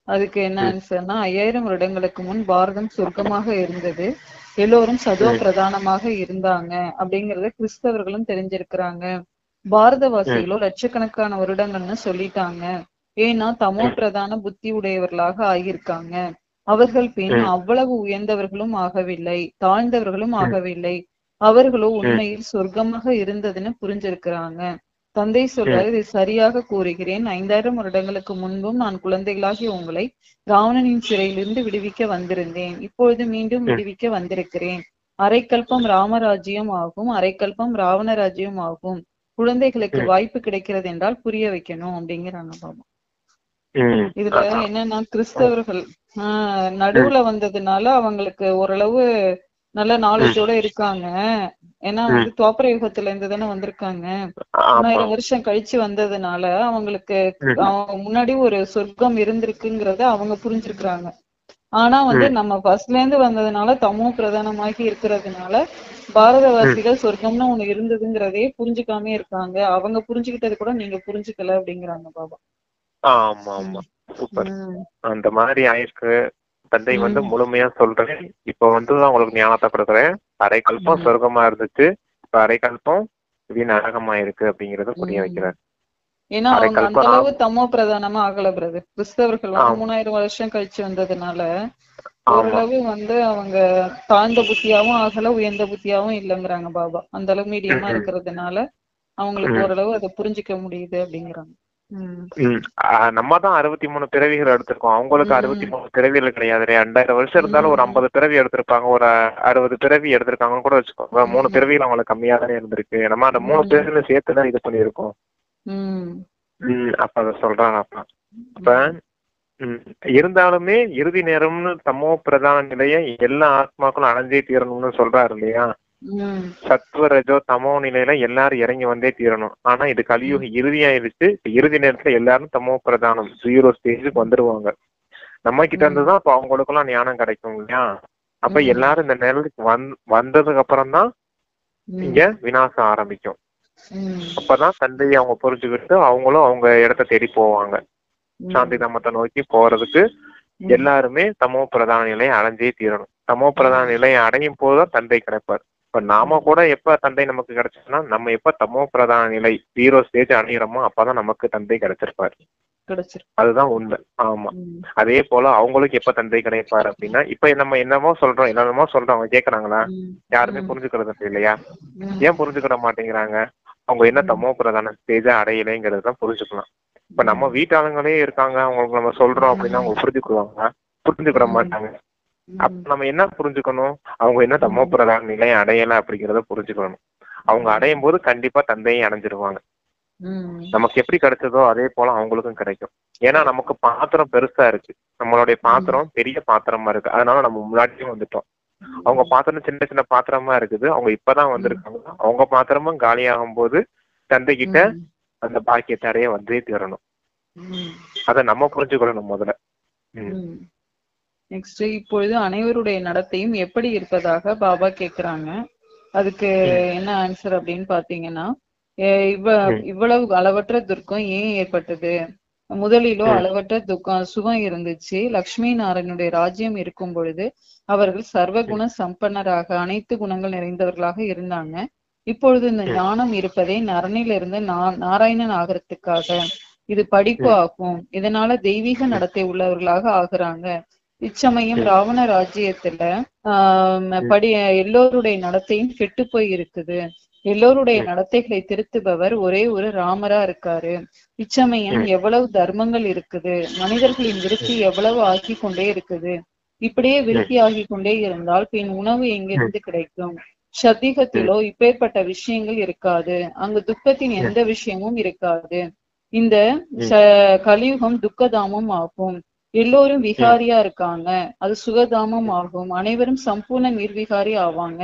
அதுக்கு என்ன ஆன்சர்னா, 5000 வருடங்களுக்கு முன் பாரதம் சொர்க்கமாக இருந்தது, எல்லோரும் சதோ பிரதானமாக இருந்தாங்க அப்படிங்கறத கிறிஸ்தவர்களும் தெரிஞ்சிருக்கிறாங்க. பாரதவாசிகளோ லட்சக்கணக்கான வருடங்கள்னு சொல்லிட்டாங்க. ஏன்னா தமோ பிரதான புத்தி உடையவர்களாக ஆகியிருக்காங்க. அவர்கள் பின் அவ்வளவு உயர்ந்தவர்களும் ஆகவில்லை, தாழ்ந்தவர்களும் ஆகவில்லை, அவர்களோ உண்மையில் சொர்க்கமாக இருந்ததுன்னு புரிஞ்சிருக்கிறாங்க. தந்தை சொல்றாரு, இதை சரியாக கூறுகிறேன். 5000 வருடங்களுக்கு முன்பும் நான் குழந்தைகளாகி உங்களை ராவணனின் சிறையிலிருந்து விடுவிக்க வந்திருந்தேன். இப்பொழுது மீண்டும் விடுவிக்க வந்திருக்கிறேன். அரைக்கல்பம் ராமராஜ்யம் ஆகும், அரைக்கல்பம் ராவண ராஜ்யம் ஆகும். குழந்தைகளுக்கு வாய்ப்பு கிடைக்கிறது என்றால் புரிய வைக்கணும் அப்படிங்கிறாங்க பாபா. இதுல என்னன்னா கிறிஸ்தவர்கள் நடுவுல வந்ததுனால அவங்களுக்கு ஓரளவு நல்ல நாலேஜோட இருக்காங்க. ஏன்னா துவாபர யுகத்துல இருந்து தானே வந்திருக்காங்க. 1000 வருஷம் கழிச்சு வந்ததுனால அவங்களுக்கு முன்னாடி ஒரு சொர்க்கம் இருந்திருக்குங்கிறத அவங்க புரிஞ்சிருக்கிறாங்க. ஆனா நம்ம ஃபர்ஸ்ட்ல இருந்து வந்ததுனால தமோ பிரதானமாகி இருக்கிறதுனால பாரதவாசிகள் சொர்க்கம்னு ஒண்ணு இருந்ததுங்கிறதே புரிஞ்சுக்காம இருக்காங்க. அவங்க புரிஞ்சுக்கிட்டது கூட நீங்க புரிஞ்சுக்கல அப்படிங்கிறாங்க பாபா. ஆமா ஆமா, சூப்பர். அந்த மாதிரி ஆயிருக்கு. தந்தை முழுமையா சொல்றேன். இப்ப உங்களுக்கு ஞானத்தை கொடுக்குறேன். அரைக்கல்பம் சொர்க்கமா இருந்துச்சு, இப்ப அரைக்கல்பம் நரகமா இருக்கு அப்படிங்கறத புரிய வைக்கிறார். ஏன்னா அவங்க அந்த அளவு தமோ பிரதானமா ஆகல பிரதர். கிறிஸ்தவர்கள் 3000 வருஷம் கழிச்சு வந்ததுனால ஓரளவு அவங்க தாழ்ந்த புத்தியாவும் ஆகல, உயர்ந்த புத்தியாவும் இல்லைங்கிறாங்க பாபா. அந்த அளவு மீடியமா இருக்கிறதுனால அவங்களுக்கு ஓரளவு அதை புரிஞ்சுக்க முடியுது அப்படிங்கிறாங்க. நம்ம தான் 63 பிறவிகள் எடுத்திருக்கோம். அவங்களுக்கு 63 பிறவிகள் கிடையாது. 2000 வருஷம் இருந்தாலும் ஒரு 50 பிறவி எடுத்திருப்பாங்க, ஒரு 60 பிறவி எடுத்திருக்காங்கன்னு கூட வச்சுக்கோங்க. 3 பிறவிகள் அவங்களுக்கு கம்மியா தானே இருந்திருக்கு. நம்ம அந்த 3 பிறவில சேர்த்துதான் இது பண்ணிருக்கோம். அப்ப அத சொல்றாங்க. அப்ப இருந்தாலுமே இறுதி நேரம்னு தமோ பிரதான நிலைய எல்லா ஆத்மாக்களும் அடைஞ்சே தீரணும்னு சொல்றாரு இல்லையா? சத்துவ ரஜோ தமோ நிலையில எல்லாரும் இறங்கி வந்தே தீரணும். ஆனா இது கலியுக இறுதியாயிருச்சு. இறுதி நேரத்துல எல்லாரும் தமோ பிரதானம் 0 ஸ்டேஜுக்கு வந்துருவாங்க. நம்ம கிட்ட இருந்துதான் அப்ப அவங்களுக்கு எல்லாம் ஞானம் கிடைக்கும் இல்லையா? அப்ப எல்லாரும் இந்த நிலைக்கு வந்ததுக்கு அப்புறம் தான் இங்க விநாசம் ஆரம்பிக்கும். அப்பதான் தந்தையை அவங்க புரிஞ்சுக்கிட்டு அவங்களும் அவங்க இடத்த தேடி போவாங்க. சாந்தி தமத்தை நோக்கி போறதுக்கு எல்லாருமே தமோ பிரதான நிலையை அடைஞ்சே தீரணும். தமோ பிரதான நிலையை அடையும் போதுதான் தந்தை கிடைப்பார். இப்ப நாம கூட எப்ப தந்தை நமக்கு கிடைச்சோம்னா, நம்ம எப்ப தமோ பிரதான நிலை 0 ஸ்டேஜ் அடையிறோமோ அப்பதான் நமக்கு தந்தை கிடைச்சிருப்பாரு. அதுதான் உண்மை. ஆமா, அதே போல அவங்களுக்கு எப்ப தந்தை கிடைப்பாரு அப்படின்னா, இப்ப நம்ம என்னமோ சொல்றோம் அவங்க கேக்குறாங்களா? யாருமே புரிஞ்சுக்கிறது இல்லையா? ஏன் புரிஞ்சுக்கிட மாட்டேங்கிறாங்க? அவங்க என்ன தமோ பிரதான ஸ்டேஜா அடையலைங்கிறதுதான் புரிஞ்சுக்கலாம். இப்ப நம்ம வீட்டாளுங்களே இருக்காங்க, அவங்களுக்கு நம்ம சொல்றோம் அப்படின்னா அவங்க புரிஞ்சுக்கிட மாட்டாங்க. அப்ப நம்ம என்ன புரிஞ்சுக்கணும்? அவங்க என்ன தமோ பிரதான நிலையை அடையல அப்படிங்கறத புரிஞ்சுக்கணும். அவங்க அடையும் போது கண்டிப்பா தந்தையை அடைஞ்சிருவாங்க. நமக்கு எப்படி கிடைச்சதோ அதே போல அவங்களுக்கும் கிடைக்கும். ஏன்னா நமக்கு பாத்திரம் பெருசா இருக்கு, நம்மளுடைய பாத்திரம் பெரிய பாத்திரமா இருக்கு. அதனால நம்ம முன்னாடியும் வந்துட்டோம். அவங்க பாத்திரம் சின்ன சின்ன பாத்திரமா இருக்குது. அவங்க இப்பதான் வந்திருக்காங்க. அவங்க பாத்திரமும் காலியாகும் போது தந்தை கிட்ட அந்த பாக்கியத்தை அடைய வந்தே தீரணும். அத நம்ம புரிஞ்சுக்கணும் முதல்ல. நெக்ஸ்ட், இப்பொழுது அனைவருடைய நடத்தையும் எப்படி இருப்பதாக பாபா கேக்குறாங்க. அதுக்கு என்ன ஆன்சர் அப்படின்னு பாத்தீங்கன்னா, இவ்வளவு அளவற்ற துக்கம் ஏன் ஏற்பட்டது? முதலிலோ அளவற்ற துக்கம் சுகம் இருந்துச்சு. லட்சுமி நாராயணனுடைய ராஜ்யம் இருக்கும் பொழுது அவர்கள் சர்வகுண சம்பன்னராக அனைத்து குணங்கள் நிறைந்தவர்களாக இருந்தாங்க. இப்பொழுது இந்த ஞானம் இருப்பதே நரனிலிருந்து நாராயணன் ஆகிறதுக்காக. இது படிப்பு ஆகும். இதனால தெய்வீக நடத்தை உள்ளவர்களாக ஆகுறாங்க. இச்சமயம் ராவண ராஜ்யத்துல எல்லோருடைய நடத்தையும் கெட்டு போய் இருக்குது. எல்லோருடைய நடத்தைகளை திருத்துபவர் ஒரே ஒரு ராமரா இருக்காரு. இச்சமயம் எவ்வளவு தர்மங்கள் இருக்குது, மனிதர்களின் விருத்தி எவ்வளவு ஆகி கொண்டே இருக்குது. இப்படியே விருத்தி ஆகி கொண்டே இருந்தால் பின் உணவு எங்கிருந்து கிடைக்கும்? சத்திகத்திலோ இப்பேற்பட்ட விஷயங்கள் இருக்காது. அங்கு துக்கத்தின் எந்த விஷயமும் இருக்காது. இந்த கலியுகம் துக்கதாமம் ஆகும். எல்லோரும் விகாரியா இருக்காங்க, அது சுகதாமம் ஆகும். அனைவரும் சம்பூர்ண நிர்விகாரி ஆவாங்க.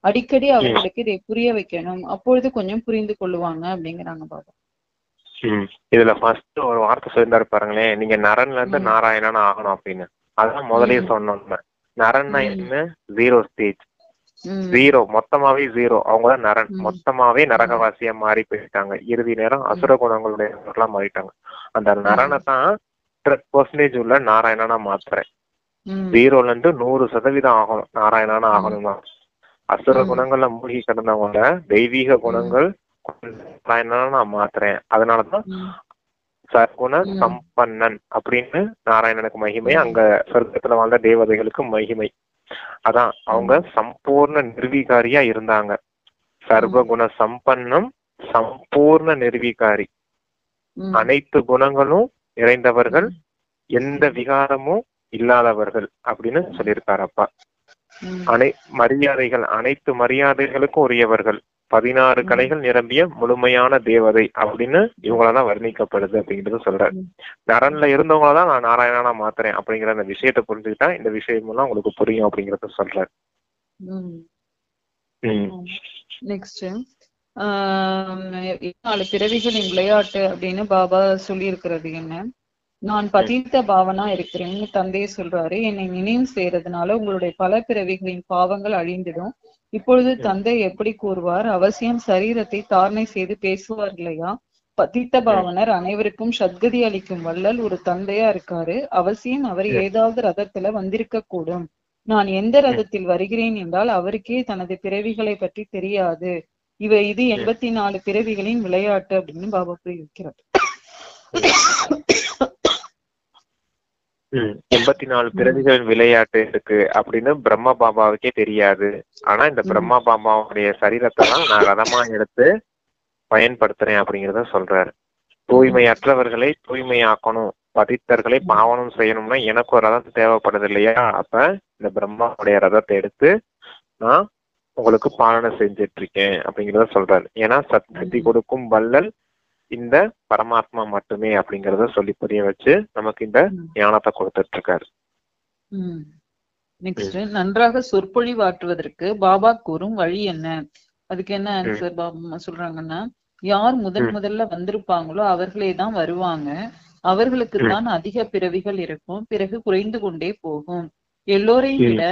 அடிக்கடி அவர்களுக்கு இதை புரிய வைக்கணும், அப்பொழுது கொஞ்சம் புரிந்து கொள்ளுவாங்க அப்படிங்கிறாங்க பாபா. இதுல ஃபர்ஸ்ட் ஒரு வார்த்தை சொல்லியிருந்தாரு பாருங்களேன், நீங்க நரன்ல இருந்து நாராயணன் ஆகணும் அப்படின்னு. அதான் முதலே சொன்னோம். நரன் என்ன 0 ஸ்டேஜ், 0 மொத்தமாவே 0. அவங்கதான் நரன், மொத்தமாவே நரகவாசியா மாறி போயிட்டாங்க. இறுதி நேரம் அசுர குணங்களுடைய மாறிட்டாங்க. அந்த நரனை தான் 100% உள்ள நாராயணனா மாத்துறேன். 0ல இருந்து 100% ஆகணும், நாராயணனா ஆகணும் தான். அசுர குணங்கள்ல மூழ்கி கிடந்தவங்கள தெய்வீக குணங்கள் நாராயணனா நான் மாத்துறேன். அதனாலதான் சர்க்குண சம்பன்னன் அப்படின்னு நாராயணனுக்கு மகிமை, அங்க சொர்க்கத்துல வாழ்ந்த தேவதைகளுக்கு மகிமை. அதான் அவங்க சம்பூர்ண நிர்வீகாரியா இருந்தாங்க. சர்வகுண சம்பன்னம் சம்பூர்ண நிர்வீகாரி, அனைத்து குணங்களும் நிறைந்தவர்கள், எந்த விகாரமும் இல்லாதவர்கள் அப்படின்னு சொல்லியிருக்காரு அப்பா. மரியாதைகள், அனைத்து மரியாதைகளுக்கும் உரியவர்கள், 16 கலைகள் நிரம்பிய முழுமையான தேவதை அப்படின்னு இவங்களதான் வர்ணிக்கப்படுது அப்படிங்கிறது சொல்றாரு. நரன்ல இருந்தவங்களதான் நான் நாராயணனா மாத்துறேன் அப்படிங்கிற அந்த விஷயத்த புரிஞ்சுக்கிட்டா இந்த விஷயம் எல்லாம் உங்களுக்கு புரியும் அப்படிங்கறத சொல்றாரு. நெக்ஸ்ட் 4 பிறவிகளின் விளையாட்டு அப்படின்னு பாபா சொல்லி இருக்கிறது என்ன? நான் பதித்த பாவனா இருக்கிறேன்னு தந்தையே சொல்றாரு. என்னை நினைவு செய்யறதுனால உங்களுடைய பல பிறவிகளின் பாவங்கள் அழிந்திடும். இப்பொழுது தந்தை எப்படி கூறுவார்? அவசியம் சரீரத்தை தாரணை செய்து பேசுவார் இல்லையா? பதித்த பாவனர் அனைவருக்கும் சத்கதி அளிக்கும் வள்ளல் ஒரு தந்தையா இருக்காரு. அவசியம் அவர் ஏதாவது ரதத்துல வந்திருக்க கூடும். நான் எந்த ரதத்தில் வருகிறேன் என்றால் அவருக்கே தனது பிறவிகளை பற்றி தெரியாது. இது 84 பிறவிகளின் விளையாட்டு அப்படின்னு பாபா புரிவிக்கிறார். 84 பிறவிகளின் விளையாட்டு இருக்கு அப்படின்னு பிரம்மா பாபாவுக்கே தெரியாது. ஆனா இந்த பிரம்மா பாபாவுடைய சரீரத்தை தான் நான் ரதமா எடுத்து பயன்படுத்துறேன் அப்படிங்கிறத சொல்றாரு. தூய்மையற்றவர்களை தூய்மையாக்கணும், பதித்தர்களை பாவனம் செய்யணும்னா எனக்கு ஒரு ரதம் தேவைப்படுது இல்லையா? அப்ப இந்த பிரம்மாவுடைய ரதத்தை எடுத்து நான் உங்களுக்கு பாலனை செஞ்சிட்டு இருக்கேன் அப்படிங்கிறத சொல்றாரு. ஏன்னா சக்தி கொடுக்கும் வள்ளல் இந்த பரமாத்மா மட்டுமே அப்படிங்கறத சொல்லி புரிய வச்சு நமக்கு இந்த ஞானத்தை கொடுத்துட்டு இருக்காரு. நெக்ஸ்ட், நன்றாக சொற்பொழிவாற்றுவதற்கு பாபா கூறும் வழி என்ன? அதுக்கு என்ன ஆன்சர் பாபா சொல்றாங்கன்னா, யார் முதல்ல வந்திருப்பாங்களோ அவர்களே தான் வருவாங்க. அவர்களுக்கு தான் அதிக பிறவிகள் இருக்கும், பிறகு குறைந்து கொண்டே போகும். எல்லோரையும் விட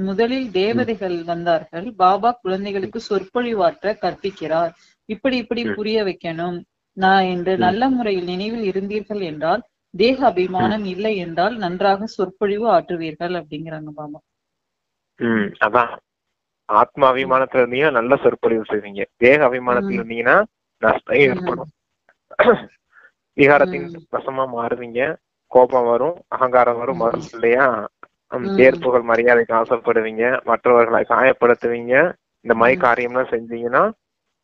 முதலில் தேவதைகள் வந்தார்கள். பாபா குழந்தைகளுக்கு சொற்பொழிவாற்ற கற்பிக்கிறார். இப்படி புரிய வைக்கணும். நான் என்று நல்ல முறையில் நினைவில் இருந்தீர்கள் என்றால், தேக அபிமானம் இல்லை என்றால் நன்றாக சொற்பொழிவு ஆற்றுவீர்கள் அப்படிங்கிறாங்க பாபா. அதான் ஆத்மா அபிமானத்துல இருந்தீங்கன்னா நல்ல சொற்பொழிவு செய்வீங்க. தேக அபிமானத்துல இருந்தீங்கன்னா நஷ்டம் ஏற்படும். விகாரத்தின் வசமா மாறுவீங்க, கோபம் வரும், அகங்காரம் வரும் இல்லையா? தேர்ப்புகள் மரியாதைக்கு ஆசைப்படுவீங்க, மற்றவர்களை காயப்படுத்துவீங்க. இந்த மாதிரி காரியம்லாம் செஞ்சீங்கன்னா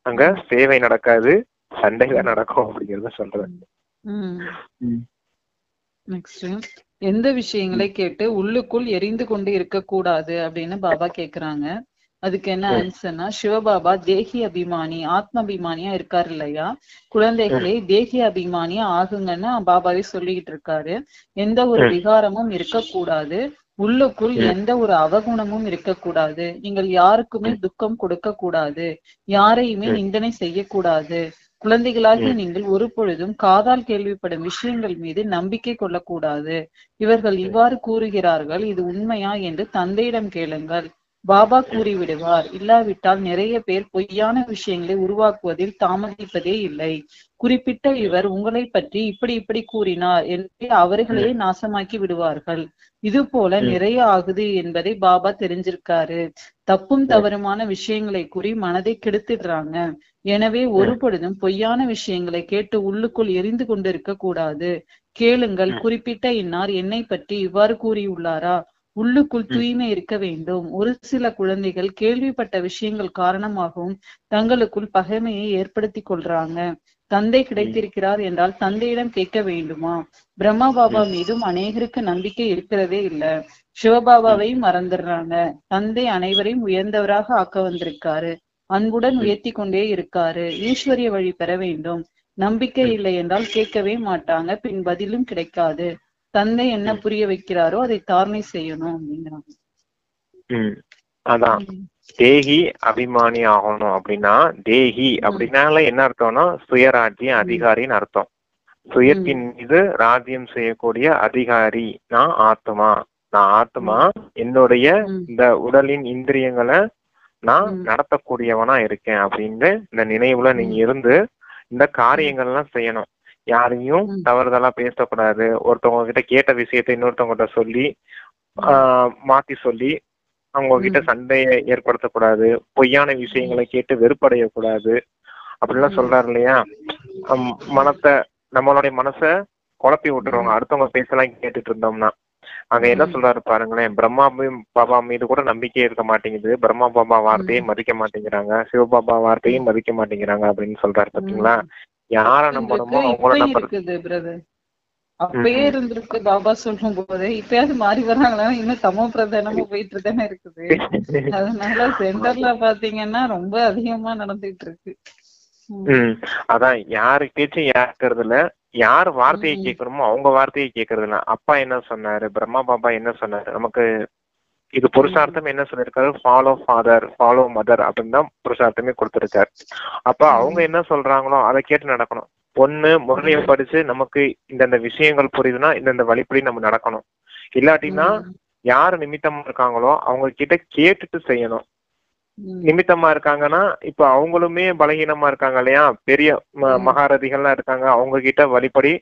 அங்க சேவை நடக்காது, சண்டையில நடக்கும் அப்படிங்கறத சொல்றேன். எந்த விஷயங்களை கேட்டு உள்ளுக்குள் எரிந்து கொண்டு இருக்க கூடாது அப்படின்னு பாபா கேக்குறாங்க. அதுக்கு என்ன ஆன்சர்னா, சிவபாபா தேகி அபிமானி ஆத்ம அபிமானியா இருக்காரு இல்லையா? குழந்தைகளே தேகி அபிமானியா ஆகுங்கன்னு பாபாவே சொல்லிக்கிட்டு இருக்காரு. எந்த ஒரு விகாரமும் இருக்கக்கூடாது, உள்ளுக்குள் எந்த ஒரு அவகுணமும் இருக்கக்கூடாது. நீங்கள் யாருக்குமே துக்கம் கொடுக்க கூடாது, யாரையுமே நிந்தனை செய்யக்கூடாது. குழந்தைகளாகிய நீங்கள் ஒரு பொழுதும் காதால் கேள்விப்படும் விஷயங்கள் மீது நம்பிக்கை கொள்ளக்கூடாது. இவர்கள் இவ்வாறு கூறுகிறார்கள், இது உண்மையா என்று தந்தையிடம் கேளுங்கள். பாபா கூறிவிடுவார். இல்லாவிட்டால் நிறைய பேர் பொய்யான விஷயங்களை உருவாக்குவதில் தாமதிப்பதே இல்லை. குறிப்பிட்ட இவர் உங்களை பற்றி இப்படி கூறினார் என்று அவர்களே நாசமாக்கி விடுவார்கள். இது போல நிறைய ஆகுது என்பதை பாபா தெரிஞ்சிருக்காரு. தப்பும் தவறுமான விஷயங்களை கூறி மனதை கெடுத்துடுறாங்க. எனவே ஒரு பொழுதும் பொய்யான விஷயங்களை கேட்டு உள்ளுக்குள் எரிந்து கொண்டிருக்க கூடாது. கேளுங்கள், குறிப்பிட்ட இன்னார் என்னை பற்றி இவ்வாறு கூறியுள்ளாரா? உள்ளுக்குள் தூய்மை இருக்க வேண்டும். ஒரு சில குழந்தைகள் கேள்விப்பட்ட விஷயங்கள் காரணமாகவும் தங்களுக்குள் பகைமையை ஏற்படுத்தி கொள்றாங்க. தந்தை கிடைத்திருக்கிறார் என்றால் தந்தையிடம் கேட்க வேண்டுமா? பிரம்மா பாபா மீதும் அநேகருக்கு நம்பிக்கை இருக்கிறதே இல்ல. சிவபாபாவையும் மறந்துடுறாங்க. தந்தை அனைவரையும் உயர்ந்தவராக ஆக்க வந்திருக்காரு. அன்புடன் உயர்த்தி கொண்டே இருக்காரு. ஈஸ்வரிய வழி பெற வேண்டும். நம்பிக்கை இல்லை என்றால் கேட்கவே மாட்டாங்க, பின் பதிலும் கிடைக்காது. தந்தை என்ன புரிய வைக்கிறாரோ அதை தாரணை செய்யணும் அப்படிங்கிறாங்க. அதான் தேகி அபிமானி ஆகணும் அப்படின்னா, தேகி அப்படின்னால என்ன அர்த்தம்னா சுயராஜ்ய அதிகாரின்னு அர்த்தம். சுயத்தின் மீது ராஜ்யம் செய்யக்கூடிய அதிகாரி நான் ஆத்மா. நான் ஆத்மா, என்னுடைய இந்த உடலின் இந்திரியங்களை நான் நடத்தக்கூடியவனா இருக்கேன் அப்படின்னு இந்த நினைவுல நீங்க இருந்து இந்த காரியங்கள்லாம் செய்யணும். யாரையும் தவறுதலா பேசக்கூடாது. ஒருத்தவங்க கிட்ட கேட்ட விஷயத்த இன்னொருத்தவங்க கிட்ட சொல்லி மாத்தி சொல்லி அவங்க கிட்ட சண்டையை ஏற்படுத்தக்கூடாது. பொய்யான விஷயங்களை கேட்டு வெறுப்படையக்கூடாது அப்படின்லாம் சொல்றாரு இல்லையா? நம்மளுடைய மனசை குழப்பி விட்டுருவாங்க அடுத்தவங்க பேசலாம் கேட்டுட்டு இருந்தோம்னா. அங்க என்ன சொல்றாரு பாருங்களேன், பிரம்மா பாபா மீது கூட நம்பிக்கை இருக்க மாட்டேங்குது, பிரம்மா பாபா வார்த்தையை மதிக்க மாட்டேங்கிறாங்க, சிவபாபா வார்த்தையும் மதிக்க மாட்டேங்கிறாங்க அப்படின்னு சொல்றாரு பாத்தீங்களா. யார நம்பணுமோ அவங்கள நம்புறது. அப்பயே இருந்திருக்கு பாபா சொல்லும் போது, இப்பயாவது மாறி வர்றாங்களா? இன்னும் தமோ பிரதானமா போயிட்டு தானே இருக்குது. அதனால சென்டர்ல பாத்தீங்கன்னா ரொம்ப அதிகமா நடந்துட்டு இருக்கு. அதான் யாரு பேச்சும் ஏற்கிறது இல்ல, யார் வார்த்தையை கேட்கணுமோ அவங்க வார்த்தையை கேட்கறது இல்ல. அப்பா என்ன சொன்னாரு, பிரம்மா பாபா என்ன சொன்னாரு, நமக்கு இது புருஷார்த்தம் என்ன சொல்லிருக்காரு, ஃபாலோ ஃபாதர் ஃபாலோ மதர் அப்படின்னு தான் புருஷார்த்தமே கொடுத்திருக்காரு. அப்ப அவங்க என்ன சொல்றாங்களோ அதை கேட்டு நடக்கணும். பொண்ணு முறையை படிச்சு நமக்கு இந்த விஷயங்கள் புரியுதுன்னா இந்த வழிப்படி நம்ம நடக்கணும். இல்லாட்டினா யாரு நிமித்தமா இருக்காங்களோ அவங்க கிட்ட கேட்டுட்டு செய்யணும். நிமித்தமா இருக்காங்கன்னா இப்ப அவங்களுமே பலகீனமா இருக்காங்க இல்லையா, பெரிய மகாரதிகள்லாம் இருக்காங்க, அவங்க கிட்ட வழிபடி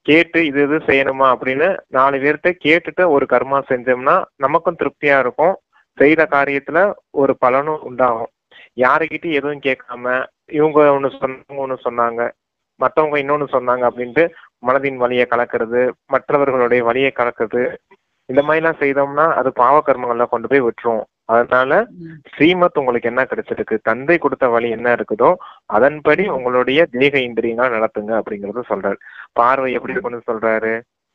கேட்டு இது இது செய்யணுமா அப்படின்னு 4 பேர்கிட்ட கேட்டுட்டு ஒரு கர்மா செஞ்சோம்னா நமக்கும் திருப்தியா இருக்கும், செய்த காரியத்துல ஒரு பலனும் உண்டாகும். யாருக்கிட்டையும் எதுவும் கேட்காம இவங்க ஒண்ணு சொன்னாங்க மற்றவங்க இன்னொன்னு சொன்னாங்க அப்படின்ட்டு மனதின் வலியை கலக்கிறது, மற்றவர்களுடைய வலியை கலக்கிறது, இந்த மாதிரிலாம் செய்தோம்னா அது பாவ கர்மங்கள்ல கொண்டு போய் விட்டுரும். அதனால ஸ்ரீமத் உங்களுக்கு என்ன கிடைச்சிருக்கு, தந்தை கொடுத்த வழி என்ன இருக்குதோ அதன்படி உங்களுடைய தேக இந்திரியங்களை நடத்துங்க அப்படிங்கறது சொல்றாரு. பார்வை எப்படி இருக்கணும்னு சொல்றாரு,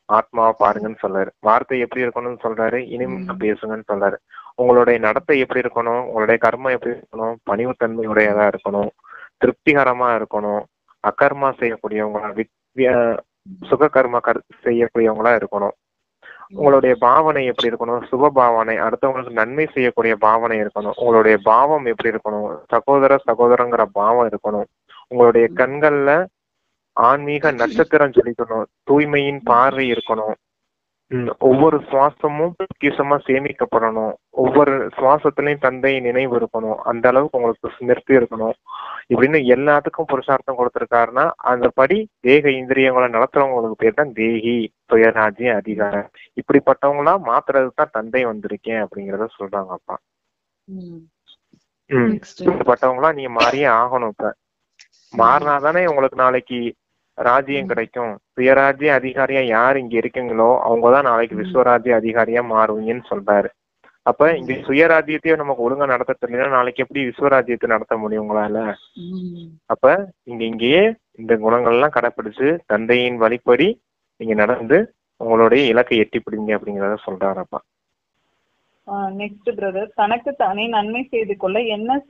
ஆத்மாவை பாருங்கன்னு சொல்றாரு. வார்த்தை எப்படி இருக்கணும்னு சொல்றாரு, இனிமையா பேசுங்கன்னு சொல்றாரு. உங்களுடைய நடத்தை எப்படி இருக்கணும், உங்களுடைய கர்மம் எப்படி இருக்கணும், பணிவுத்தன்மையுடையதா இருக்கணும், திருப்திகரமா இருக்கணும், அகர்மா செய்யக்கூடியவங்களா சுக கர்ம செய்யக்கூடியவங்களா இருக்கணும். உங்களுடைய பாவனை எப்படி இருக்கணும், சுப பாவனை, அடுத்தவங்களுக்கு நன்மை செய்யக்கூடிய பாவனை இருக்கணும். உங்களுடைய பாவம் எப்படி இருக்கணும், சகோதரங்கிற பாவம் இருக்கணும். உங்களுடைய கண்கள்ல ஆன்மீக நட்சத்திரம் ஜொலிக்கணும், தூய்மையின் பார்வை இருக்கணும். ஒவ்வொரு சுவாசமும் பொக்கிஷமா சேமிக்கப்படணும், ஒவ்வொரு சுவாசத்திலையும் தந்தை நினைவு இருக்கணும், அந்த அளவுக்கு உங்களுக்கு ஸ்மிருதி இருக்கணும். இப்படின்னு எல்லாத்துக்கும் புருஷார்த்தம் கொடுத்திருக்காருன்னா அந்த படி தேக இந்திரியங்களை நடத்துறவங்களுக்கு பேர் தான் தேகி, சுயராஜ்ய அதிகாரம். இப்படிப்பட்டவங்களா மாத்துறதுக்கு தான் தந்தை வந்திருக்கேன் அப்படிங்கறத சொல்றாங்க அப்பா. இப்படிப்பட்டவங்களா நீங்க மாறியே ஆகணும். இப்ப மாறினாதானே உங்களுக்கு நாளைக்கு ராஜ்யம் கிடைக்கும். சுயராஜ்ய அதிகாரியா யார் இங்க இருக்கீங்களோ அவங்கதான் நாளைக்கு விஸ்வராஜ்ய அதிகாரியா மாறுவீங்கன்னு சொல்றாரு. அப்ப இங்க சுயராஜ்யத்தையும் நமக்கு ஒழுங்கா நடத்த தெரியல, நாளைக்கு எப்படி விஸ்வராஜ்யத்தை நடத்த முடியும் உங்களால? அப்ப இங்கேயே இந்த குணங்கள்லாம் கடைப்பிடிச்சு தந்தையின் வழிப்படி நீங்க நடந்து உங்களுடைய இலக்கை எட்டி பிடிங்க அப்படிங்கறத சொல்றாருப்பா. நெக்ஸ்ட் பிரதர், தனக்கு தானே நன்மை செய்து கொள்ள என்ன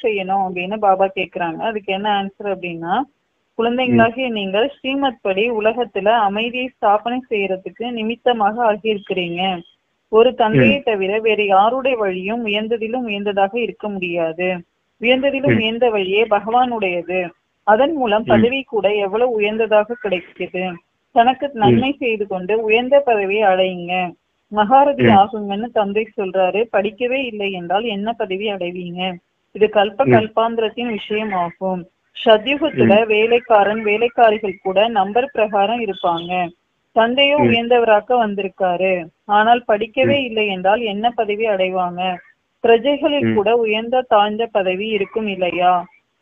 செய்யணும் அப்படின்னு பாபா கேக்குறாங்க. அதுக்கு என்ன ஆன்சர் அப்படின்னா, குழந்தைங்களாகிய நீங்கள் ஸ்ரீமத் படி உலகத்துல அமைதியை ஸ்தாபனை செய்யறதுக்கு நிமித்தமாக ஆகியிருக்கிறீங்க. ஒரு தந்தையை தவிர வேறு யாருடைய வழியும் உயர்ந்ததிலும் உயர்ந்ததாக இருக்க முடியாது. உயர்ந்ததிலும் உயர்ந்த வழியே பகவானுடையது. அதன் மூலம் பதவி கூட எவ்வளவு உயர்ந்ததாக கிடைக்குது. தனக்கு நன்மை செய்து கொண்டு உயர்ந்த பதவியை அடையுங்க, மகாரதி ஆகுங்கன்னு தந்தை சொல்றாரு. படிக்கவே இல்லை என்றால் என்ன பதவி அடைவீங்க? இது கல்பாந்திரத்தின் விஷயம் ஆகும். சத்யுகத்துல வேலைக்காரிகள் கூட நம்பர் பிரகாரம் இருப்பாங்க. தந்தையோ உயர்ந்தவராக்க வந்திருக்காரு, ஆனால் படிக்கவே இல்லை என்றால் என்ன பதவி அடைவாங்க? பிரஜைகளில் கூட உயர்ந்த தாழ்ந்த பதவி இருக்கும் இல்லையா?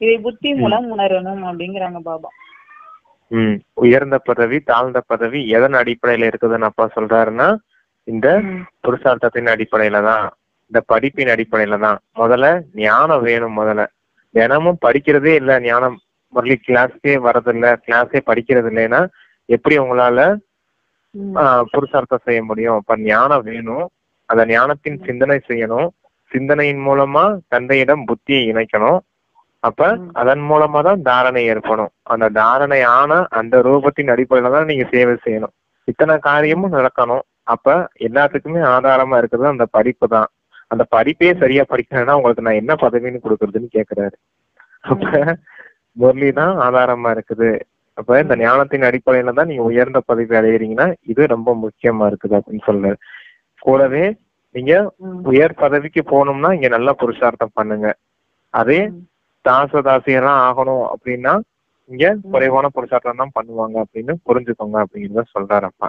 இதை புத்தி மூலம் உணரணும் அப்படிங்கிறாங்க பாபா. உயர்ந்த பதவி தாழ்ந்த பதவி எதன் அடிப்படையில இருக்குதுன்னு அப்பா சொல்றாருன்னா, இந்த புருஷார்த்தத்தின் அடிப்படையில தான், இந்த படிப்பின் அடிப்படையில தான். முதல்ல ஞானம் வேணும். முதல்ல தினமும் படிக்கிறதே இல்லை, ஞானம் முரளி கிளாஸே வர்றதில்லை, கிளாஸே படிக்கிறது இல்லைன்னா எப்படி உங்களால புருஷார்த்தம் செய்ய முடியும்? அப்ப ஞானம் வேணும். அந்த ஞானத்தின் சிந்தனை செய்யணும். சிந்தனையின் மூலமா தந்தையிடம் புத்தியை இணைக்கணும். அப்ப அதன் மூலமா தான் தாரணை ஏற்படும். அந்த தாரணை ஆன அந்த ரூபத்தின் அடிப்படையில தான் நீங்க சேவை செய்யணும். இத்தனை காரியமும் நடக்கணும். அப்ப எல்லாத்துக்குமே ஆதாரமா இருக்கிறது அந்த படிப்பு தான். அந்த படிப்பே சரியா படிக்கணும்னா உங்களுக்கு நான் என்ன பதவின்னு கொடுக்கறதுன்னு கேக்குறாரு. அப்ப முரளி தான் ஆதாரமா இருக்குது. அப்ப இந்த ஞானத்தின் அடிப்படையில தான் நீங்க உயர்ந்த பதவி அடையிறீங்கன்னா இது ரொம்ப முக்கியமா இருக்குது அப்படின்னு சொல்றாரு. கூடவே நீங்க உயர் பதவிக்கு போகணும்னா இங்க நல்லா புருஷார்த்தம் பண்ணுங்க. அதே தாசதாசியெல்லாம் ஆகணும் அப்படின்னா இங்க குறைவான புருஷார்த்தம் தான் பண்ணுவாங்க அப்படின்னு புரிஞ்சுக்கோங்க அப்படிங்கிறத சொல்றாரப்பா.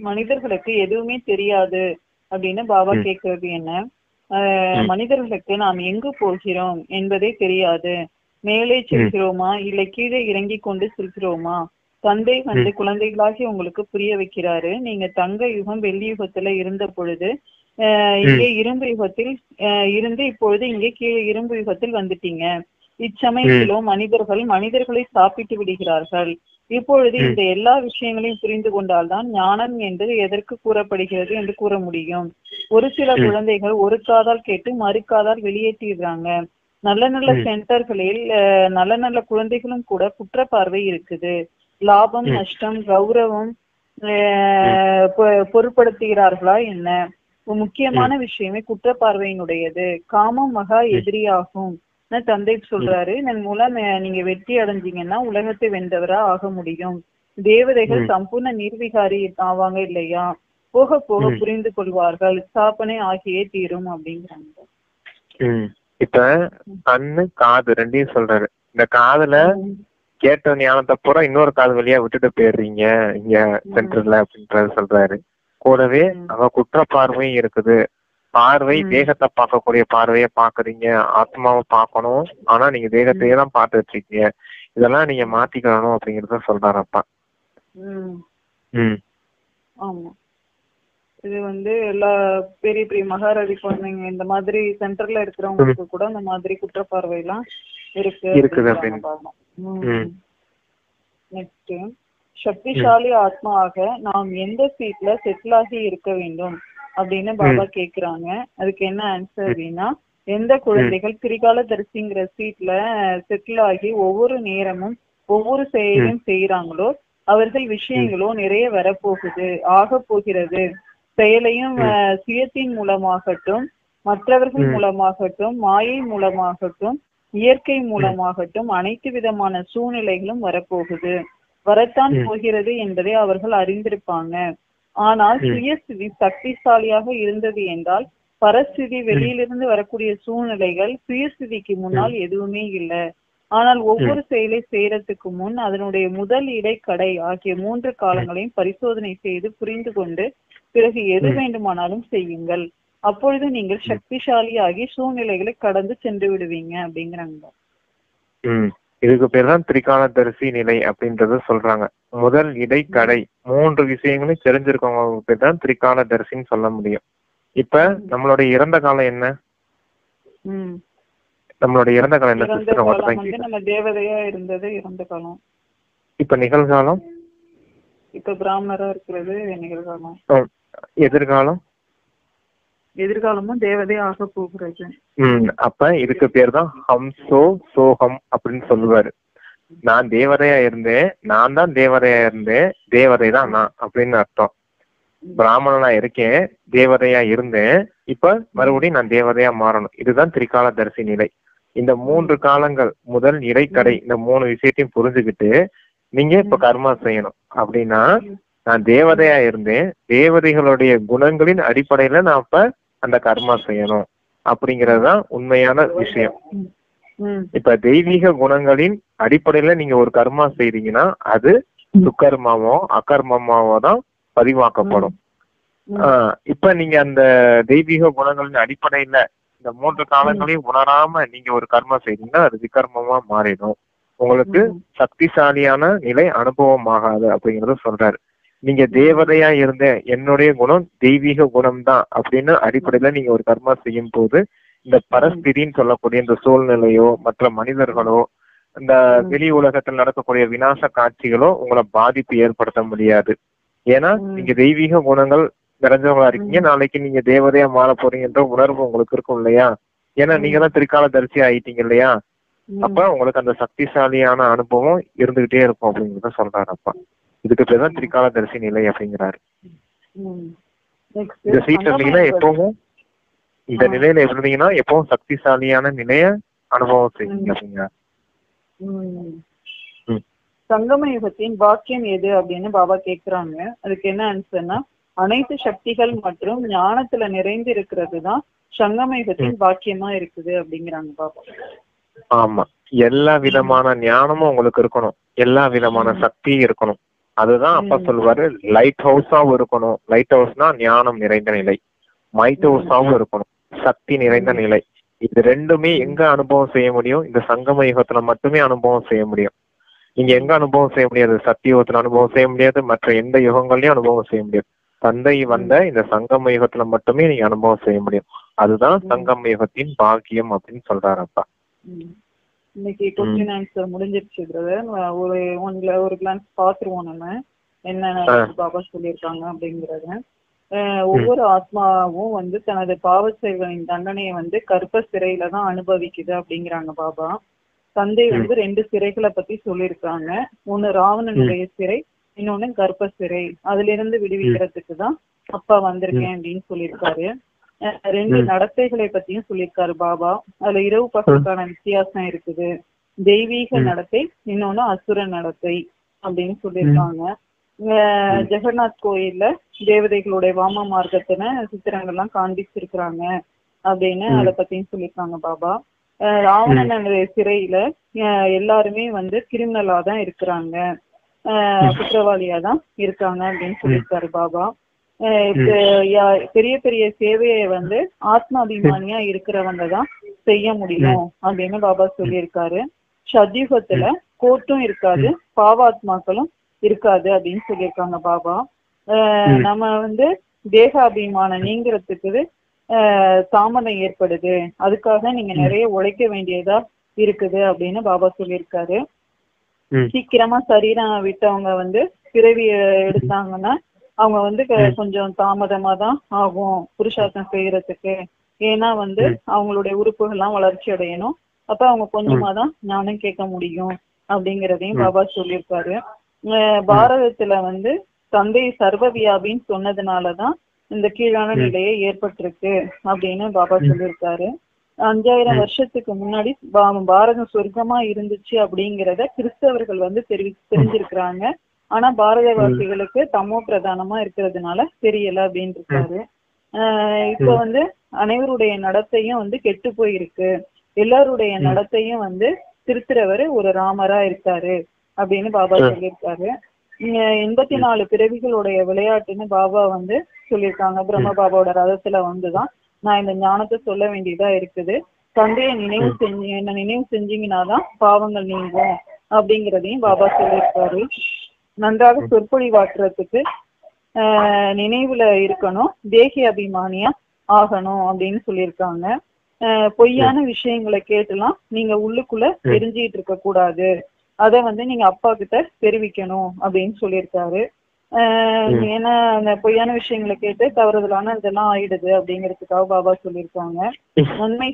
மனிதர்களுக்கு எதுவுமே தெரியாது அப்படின்னு பாபா கேக்குறது என்ன? மனிதர்களுக்கு நாம் எங்கு போகிறோம் என்பதே தெரியாது. மேலே செல்கிறோமா இல்லை கீழே இறங்கி கொண்டு செல்கிறோமா? தந்தை வந்து குழந்தைகளாகி உங்களுக்கு புரிய வைக்கிறாரு. நீங்க தங்க யுகம் வெள்ளி யுகத்துல இருந்த பொழுது இங்கே இரும்பு யுகத்தில் இருந்து இப்பொழுது இங்கே கீழே இரும்பு யுகத்தில் வந்துட்டீங்க. இச்சமயத்திலோ மனிதர்களை சாப்பிட்டு விடுகிறார்கள். இப்பொழுது இந்த எல்லா விஷயங்களையும் புரிந்து கொண்டால்தான் ஞானம் என்று எதற்கு கூறப்படுகிறது என்று கூற முடியும். ஒரு சில குழந்தைகள் ஒரு காதால் கேட்டு மறு காதால் வெளியேற்றிடுறாங்க. நல்ல நல்ல சென்டர்களில் நல்ல நல்ல குழந்தைகளும் கூட குற்ற பார்வை இருக்குது. லாபம் நஷ்டம் கௌரவம் பொருட்படுத்துகிறார்களா என்ன? முக்கியமான விஷயமே குற்ற பார்வையினுடையது. காமம் மகா எதிரியாகும் தந்தை சொல்றாரு. இதன் மூலம் நீங்க வெற்றி அடைஞ்சீங்கன்னா உலகத்தை வென்றவரா ஆக முடியும். தேவதைகள் சம்பூர்ண நிர்விகாரி ஆவாங்க இல்லையா? போக போக புரிந்து கொள்வார்கள். ஸ்தாபனை ஆகியே தீரும் அப்படிங்கிறாங்க. இப்ப கண்ணு காது ரெண்டையும் சொல்றாரு. இந்த காதுல கேட்ட ஞானத்தை பூரா இன்னொரு காது வழியா விட்டுட்டு போயிடுறீங்க இங்க சென்டர்ல அப்படின்றது சொல்றாரு. கூடவே அவ குற்ற பார்வையும் இருக்குது. பார்வை தேகத்தை பார்க்கக்கூடிய பார்வைய பாக்குறீங்க, ஆத்மாவை பார்க்கணும். ஆனா நீங்க தேகத்தையே தான் பார்த்துட்டு இருக்கீங்க. இதெல்லாம் நீங்க மாத்திக்கணும் அப்படிங்கறத சொல்றாரப்பா. ஆமா, இது வந்து எல்லா பெரிய பெரிய மகாராஜி குழந்தைங்க இந்த மாதிரி சென்டர்ல இருக்கிறவங்களுக்கு கூட இந்த மாதிரி குற்ற பார்வை எல்லாம் இருக்குது அப்படின்னு. நெக்ஸ்ட், சக்திசாலி ஆத்மாவாக நாம் எந்த சீட்ல செட்டில் ஆகி இருக்க வேண்டும் அப்படின்னு பாபா கேக்குறாங்க. அதுக்கு என்ன ஆன்சர் அப்படின்னா, எந்த குழந்தைகள் திரிகால தரிசிங்கிற சீட்ல செட்டில் ஆகி ஒவ்வொரு நேரமும் ஒவ்வொரு செயலையும் செய்யறாங்களோ அவர்கள் விஷயங்களோ நிறைய வரப்போகுது ஆக போகிறது. செயலையும் சுயத்தின் மூலமாகட்டும், மற்றவர்கள் மூலமாகட்டும், மாயை மூலமாகட்டும், இயற்கை மூலமாகட்டும் அனைத்து விதமான சூழ்நிலைகளும் வரப்போகுது, வரத்தான் போகிறது என்பதை அவர்கள் அறிந்திருப்பாங்க. ஆனால் சுயஸ்திதி சக்திசாலியாக இருந்தது என்றால் பரஸ்திதி வெளியிலிருந்து வரக்கூடிய சூழ்நிலைகள் சுயஸ்திதிக்கு முன்னால் எதுவுமே இல்லை. ஆனால் ஒவ்வொரு செயலை செய்யறதுக்கு முன் அதனுடைய முதல் இடைக்கடை ஆகிய 3 காலங்களையும் பரிசோதனை செய்து புரிந்து கொண்டு பிறகு எது வேண்டுமானாலும் செய்யுங்கள். அப்பொழுது நீங்கள் சக்திசாலியாகி சூழ்நிலைகளை கடந்து சென்று விடுவீங்க அப்படிங்கிறாங்க. இதுக்கு பேர் தான் திரிகாலதரிசி நிலை அப்படின்றத சொல்றாங்க. முதல் இடைக்கடை 3 விஷயங்களையும் தெரிஞ்சிருக்கவங்க பேர் தான் திரிகாலதரிசின்னு சொல்ல முடியும். இப்ப நம்மளுடைய இறந்த காலம் என்ன? நம்மளுடைய இறந்த காலம் என்ன சிஸ்டர்? நம்ம தேவதையா இருந்தது இறந்த காலம். இப்ப நிகழ்காலம்? இப்ப பிராமணரா இருக்கிறது நிகழ்காலம். எதிர்காலம்? எதிர்காலமும் தேவதையா ஆக போகிறது. அப்ப இதுக்கு பேர் தான் ஹம்சோ சோகம் அப்படின்னு சொல்லுவாரு. நான் தேவதையா இருந்தேன், நான் தான் தேவதையா இருந்தேன், தேவதை தான் நான் அப்படின்னு அர்த்தம். பிராமணனா இருக்கேன், தேவதையா இருந்தேன், இப்ப மறுபடியும் நான் தேவதையா மாறணும். இதுதான் திரிகாலதரிசி நிலை. இந்த 3 காலங்கள் முதல் இடைக்கடை இந்த 3 விஷயத்தையும் புரிஞ்சுக்கிட்டு நீங்க இப்ப கர்மா செய்யணும். அப்படின்னா நான் தேவதையா இருந்தேன், தேவதைகளுடைய குணங்களின் அடிப்படையில நான் இப்ப அந்த கர்மா செய்யணும் அப்படிங்கறதுதான் உண்மையான விஷயம். இப்ப தெய்வீக குணங்களின் அடிப்படையில நீங்க ஒரு கர்மா செய்றீங்கன்னா அது சுக்கர்மாவோ அகர்மமாவோ தான் பதிவாக்கப்படும். இப்ப நீங்க அந்த தெய்வீக குணங்களின் அடிப்படையில இந்த 3 காலங்களையும் உணராம நீங்க ஒரு கர்மா செய்றீங்கன்னா அது விகர்மமா மாறிடும். உங்களுக்கு சக்திசாலியான நிலை அனுபவம் ஆகாது அப்படிங்கறத சொல்றாரு. நீங்க தேவதையா இருந்த என்னுடைய குணம் தெய்வீக குணம் தான் அப்படின்னு அடிப்படையில நீங்க ஒரு கர்மா செய்யும் போது இந்த பரஸ்திதின்னு சொல்லக்கூடிய இந்த சூழ்நிலையோ மற்ற மனிதர்களோ இந்த வெளி உலகத்தில் நடக்கக்கூடிய விநாச காட்சிகளோ உங்களை பாதிப்பு ஏற்படுத்த முடியாது. ஏன்னா நீங்க தெய்வீக குணங்கள் நிறைஞ்சவங்களா இருக்கீங்க. நாளைக்கு நீங்க தேவதையா மாற போறீங்கன்ற உணர்வு உங்களுக்கு இருக்கும் இல்லையா? ஏன்னா நீங்க தான் திரிகாலதரிசி ஆயிட்டீங்க இல்லையா? அப்ப உங்களுக்கு அந்த சக்திசாலியான அனுபவம் இருந்துகிட்டே இருக்கும் அப்படிங்கறத சொல்றாரு அப்பா. இதுக்கு பேர் தான் திரிகாலதரிசி நிலை அப்படிங்கிறாரு. இந்த சீட்ல இருந்தீங்கன்னா எப்பவும் இந்த நிலையில இருந்தீங்கன்னா எப்பவும் சக்திசாலியான நிலைய அனுபவம் செய்வீங்க அப்படிங்க. சங்கம யுகத்தின் பாக்கியம் எது அப்படின்னு பாபா கேக்குறாங்க. அதுக்கு என்ன ஆன்சர்னா, அனைத்து சக்திகள் மற்றும் ஞானத்துல நிறைந்து இருக்கிறது தான் சங்கம யுகத்தின் பாக்கியமா இருக்குது அப்படிங்கிறாங்க பாபா. ஆமா, எல்லா விதமான ஞானமும் உங்களுக்கு இருக்கணும், எல்லா விதமான சக்தியும் இருக்கணும். அதுதான் அப்பா சொல்லுவாரு, லைட் ஹவுஸாவும் இருக்கணும். லைட் ஹவுஸ்னா ஞானம் நிறைந்த நிலை. மைட் ஹவுஸாவும் இருக்கணும், சக்தி நிறைந்த நிலை. இது ரெண்டுமே எங்க அனுபவம் செய்ய முடியும்? இந்த சங்கம யுகத்துல மட்டுமே அனுபவம் செய்ய முடியும். நீங்க எங்க அனுபவம் செய்ய முடியாது, சத்தியுகத்துல அனுபவம் செய்ய முடியாது, மற்ற எந்த யுகங்கள்லயும் அனுபவம் செய்ய முடியாது. தந்தை வந்த இந்த சங்கம யுகத்துல மட்டுமே நீங்க அனுபவம் செய்ய முடியும். அதுதான் சங்கம யுகத்தின் பாக்கியம் அப்படின்னு சொல்றாரு அப்பா. இன்னைக்கு கொஸ்டின் ஆன்சர் முடிஞ்சிருச்சு பிரதர். ஒரு கிளான்ஸ் பாத்துருவோம் நம்ம என்ன பாபா சொல்லியிருக்காங்க அப்படிங்கறத. ஒவ்வொரு ஆத்மாவும் வந்து தனது பாவ செயல்களின் தண்டனையை வந்து கர்ப்ப சிறையில தான் அனுபவிக்குது அப்படிங்கிறாங்க பாபா. தந்தை வந்து 2 சிறைகளை பத்தி சொல்லியிருக்காங்க. ஒண்ணு ராவணனுடைய சிறை, இன்னொன்னு கர்ப்ப சிறை. அதுல இருந்து விடுவிக்கிறதுக்கு தான் அப்பா வந்திருக்கேன் அப்படின்னு சொல்லியிருக்காரு. 2 நடத்தைகளை பத்தியும் சொல்லியிருக்காரு பாபா. அதுல இரவு பகலுக்கான வித்தியாசம் இருக்குது. தெய்வீக நடத்தை, இன்னொன்னு அசுர நடத்தை அப்படின்னு சொல்லியிருக்காங்க. ஜெகநாத் கோயில்ல தேவதைகளுடைய வாம மார்க்கத்தின சித்திரங்கள்லாம் காண்பிச்சிருக்கிறாங்க அப்படின்னு அதை பத்தியும் சொல்லியிருக்காங்க பாபா. ராவணனுடைய சிறையில எல்லாருமே வந்து கிரிமினலா தான் இருக்கிறாங்க, குற்றவாளியா தான் இருக்காங்க அப்படின்னு சொல்லியிருக்காரு பாபா. பெரிய பெரிய சேவையை வந்து ஆத்மாபிமானியா இருக்கிறவங்க தான் செய்ய முடியும் அப்படின்னு பாபா சொல்லியிருக்காரு. சத்யுகத்துல கோர்ட்டும் இருக்காது, பாவாத்மாக்களும் இருக்காது அப்படின்னு சொல்லியிருக்காங்க பாபா. நம்ம வந்து தேகாபிமானம் நீங்கிறதுக்கு தாமதம் ஏற்படுது, அதுக்காக நீங்க நிறைய உழைக்க வேண்டியதா இருக்குது அப்படின்னு பாபா சொல்லியிருக்காரு. சீக்கிரமா சரீரம் விட்டவங்க வந்து பிறவி எடுத்தாங்கன்னா அவங்க வந்து கொஞ்சம் தாமதமா தான் ஆகும் புருஷார்த்தம் செய்யறதுக்கு. ஏன்னா வந்து அவங்களுடைய உறுப்புகள்லாம் வளர்ச்சி அடையணும், அப்ப அவங்க கொஞ்சமா தான் ஞானம் கேட்க முடியும் அப்படிங்கறதையும் பாபா சொல்லியிருக்காரு. பாரதத்துல வந்து தந்தை சர்வவியாபின்னு சொன்னதுனாலதான் இந்த கீழான நிலையே ஏற்பட்டிருக்கு அப்படின்னு பாபா சொல்லியிருக்காரு. 5000 வருஷத்துக்கு முன்னாடி பாரதம் சொர்க்கமா இருந்துச்சு அப்படிங்கிறத கிறிஸ்தவர்கள் வந்து தெரிஞ்சிருக்கிறாங்க. ஆனா பாரதவாசிகளுக்கு தமோ பிரதானமா இருக்கிறதுனால தெரியல அப்படின்னு இருக்காரு. இப்ப வந்து அனைவருடைய நடத்தையும் வந்து கெட்டு போயிருக்கு, எல்லாருடைய நடத்தையும் வந்து திருத்துறவர் ஒரு ராமரா இருக்காரு அப்படின்னு பாபா சொல்லியிருக்காரு. 84 பிறவிகளுடைய விளையாட்டுன்னு பாபா வந்து சொல்லியிருக்காங்க. பிரம்ம பாபாவோட ரதத்துல வந்துதான் நான் இந்த ஞானத்தை சொல்ல வேண்டியதா இருக்குது. தந்தையை நினைவு செஞ்சீங்கன்னாதான் பாவங்கள் நீங்கும் அப்படிங்கிறதையும் பாபா சொல்லியிருக்காரு. நன்றாக சொற்பொழிவாக்குறதுக்கு நினைவுல இருக்கணும், தேகி அபிமானியா ஆகணும் அப்படின்னு சொல்லியிருக்காங்க. பொய்யான விஷயங்களை கேட்டுலாம் நீங்க உள்ளுக்குள்ள தெரிஞ்சுக்கிட்டு இருக்க கூடாது, அதை வந்து நீங்க அப்பா கிட்ட தெரிவிக்கணும் அப்படின்னு சொல்லியிருக்காரு. ஏன்னா அந்த பொய்யான விஷயங்களை கேட்டு தவறுதலான இதெல்லாம் ஆயிடுது அப்படிங்கிறதுக்காக பாபா சொல்லியிருக்காங்க. நன்மை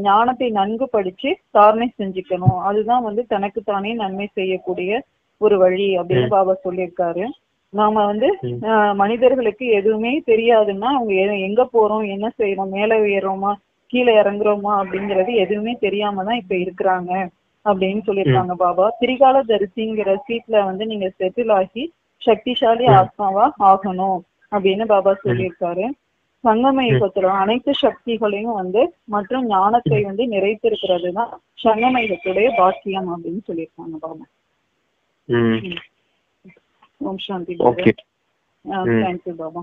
ஞானத்தை நன்கு படிச்சு தாரணை செஞ்சுக்கணும், அதுதான் வந்து தனக்குத்தானே நன்மை செய்யக்கூடிய ஒரு வழி அப்படின்னு பாபா சொல்லியிருக்காரு. நாம வந்து மனிதர்களுக்கு எதுவுமே தெரியாதுன்னா அவங்க எங்க போறோம், என்ன செய்யறோம், மேல ஏறோமா கீழே இறங்குறோமா அப்படிங்கறது எதுவுமே தெரியாம தான் இப்ப இருக்கிறாங்க அப்படின்னு சொல்லியிருக்காங்க பாபா. திரிகால தரிசிங்கிற சீட்ல வந்து நீங்க செட்டில் ஆகி சக்திசாலி ஆத்மாவா ஆகணும் அப்படின்னு பாபா சொல்லியிருக்காரு. சங்கம யுகத்துல அனைத்து சக்திகளையும் வந்து மற்றும் ஞானத்தை வந்து நிறைத்திருக்கிறது தான் சங்கம யுகத்துடைய பாக்கியம் அப்படின்னு சொல்லியிருக்காங்க பாபா. ஓம் சாந்தி. தேங்க்யூ பாபா.